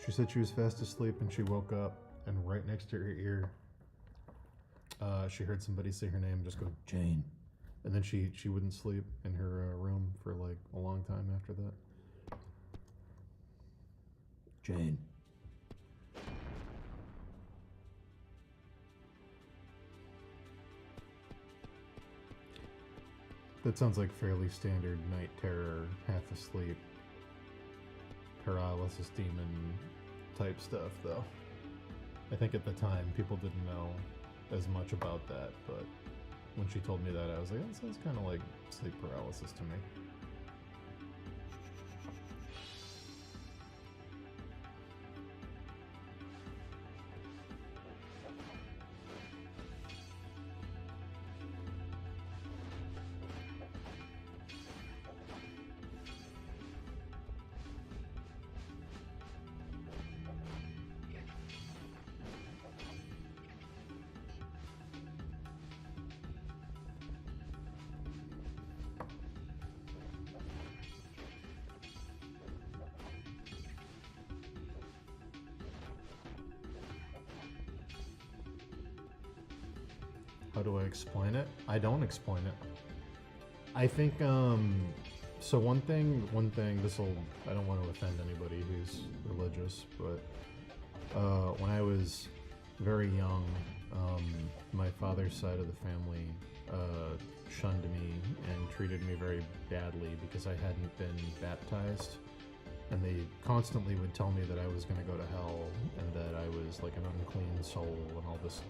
She said she was fast asleep and she woke up, and right next to her ear, she heard somebody say her name, just go, Jane. And then she wouldn't sleep in her room for like a long time after that. Jane. That sounds like fairly standard night terror, half asleep, paralysis demon type stuff, though. I think at the time people didn't know as much about that, but when she told me that, I was like, that sounds kind of like sleep paralysis to me. How do I explain it? I don't explain it. I think, so one thing, I don't want to offend anybody who's religious, but, when I was very young, my father's side of the family, shunned me and treated me very badly because I hadn't been baptized. And they constantly would tell me that I was going to go to hell and that I was like an unclean soul and all this,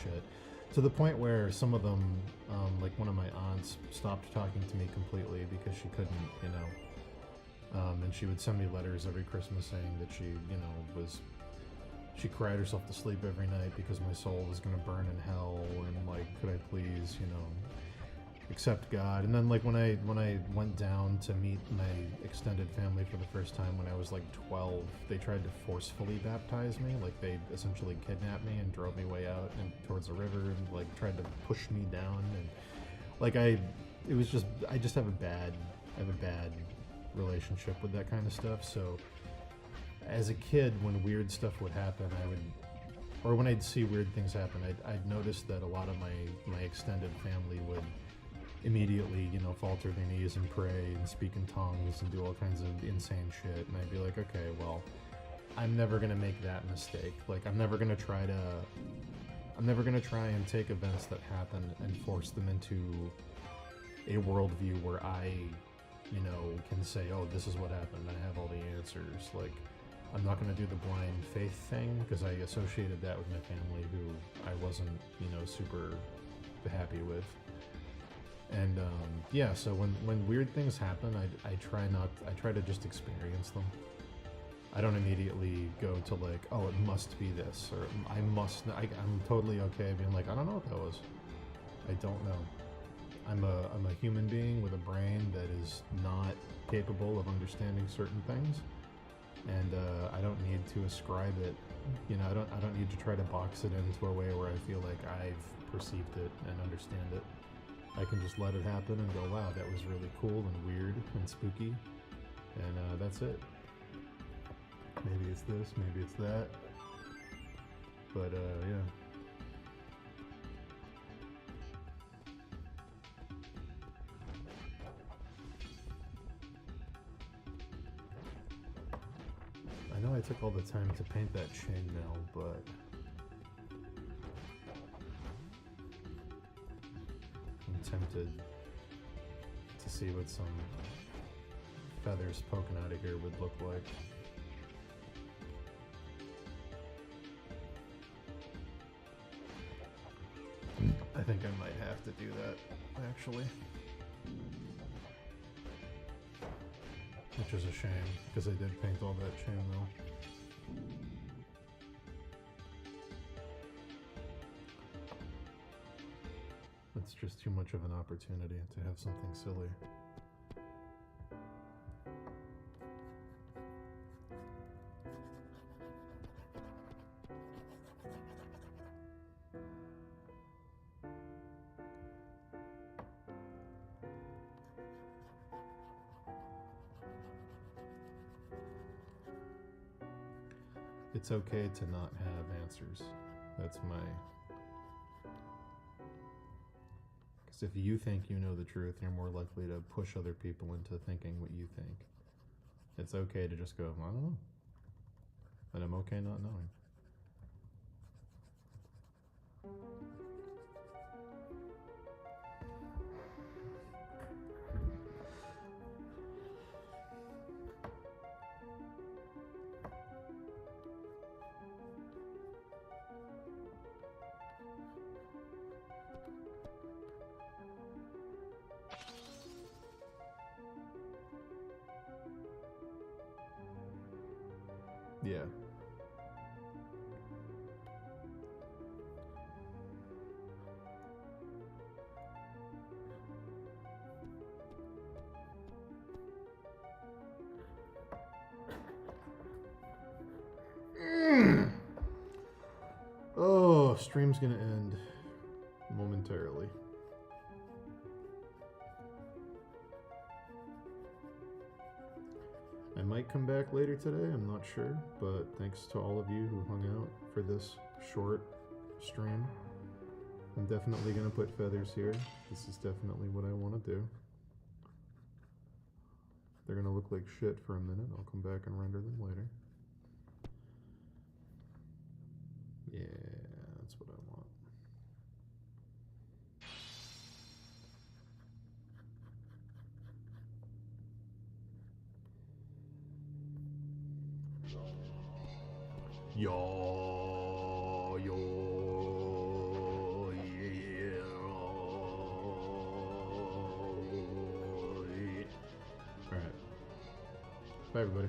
shit. To the point where some of them, like one of my aunts, stopped talking to me completely because she couldn't, and she would send me letters every Christmas saying that she cried herself to sleep every night because my soul was going to burn in hell, and like, could I please, accept God. And then like when I went down to meet my extended family for the first time when I was like 12, they tried to forcefully baptize me. Like they essentially kidnapped me and drove me way out and towards the river and like tried to push me down, and like I just have a bad relationship with that kind of stuff. So as a kid, when weird stuff would happen, when I'd see weird things happen, I'd notice that a lot of my extended family would immediately, fall to their knees and pray and speak in tongues and do all kinds of insane shit. And I'd be like, okay, well, I'm never gonna make that mistake. Like, I'm never gonna try and take events that happen and force them into a worldview where I, can say, oh, this is what happened, I have all the answers. Like, I'm not gonna do the blind faith thing because I associated that with my family, who I wasn't, super happy with. And so when weird things happen, I try to just experience them. I don't immediately go to like, oh, it must be this, or I'm totally okay being like, I don't know what that was. I don't know. I'm a human being with a brain that is not capable of understanding certain things, and I don't need to ascribe it. I don't need to try to box it into a way where I feel like I've perceived it and understand it. I can just let it happen and go, wow, that was really cool and weird and spooky, and that's it. Maybe it's this, maybe it's that, but yeah. I know I took all the time to paint that chainmail, but I'm tempted to see what some feathers poking out of here would look like. I think I might have to do that, actually. Which is a shame, because I did paint all that chainmail. It's just too much of an opportunity to have something silly. it's okay to not have answers. That's my... Because if you think you know the truth, you're more likely to push other people into thinking what you think. It's okay to just go, I don't know. And I'm okay not knowing. Yeah. Oh, stream's gonna end momentarily. I might come back later today, I'm not sure, but thanks to all of you who hung out for this short stream. I'm definitely gonna put feathers here. This is definitely what I want to do. They're gonna look like shit for a minute. I'll come back and render them later. Yeah, that's what I want. Yo, yo, yeah. All right. Bye, everybody.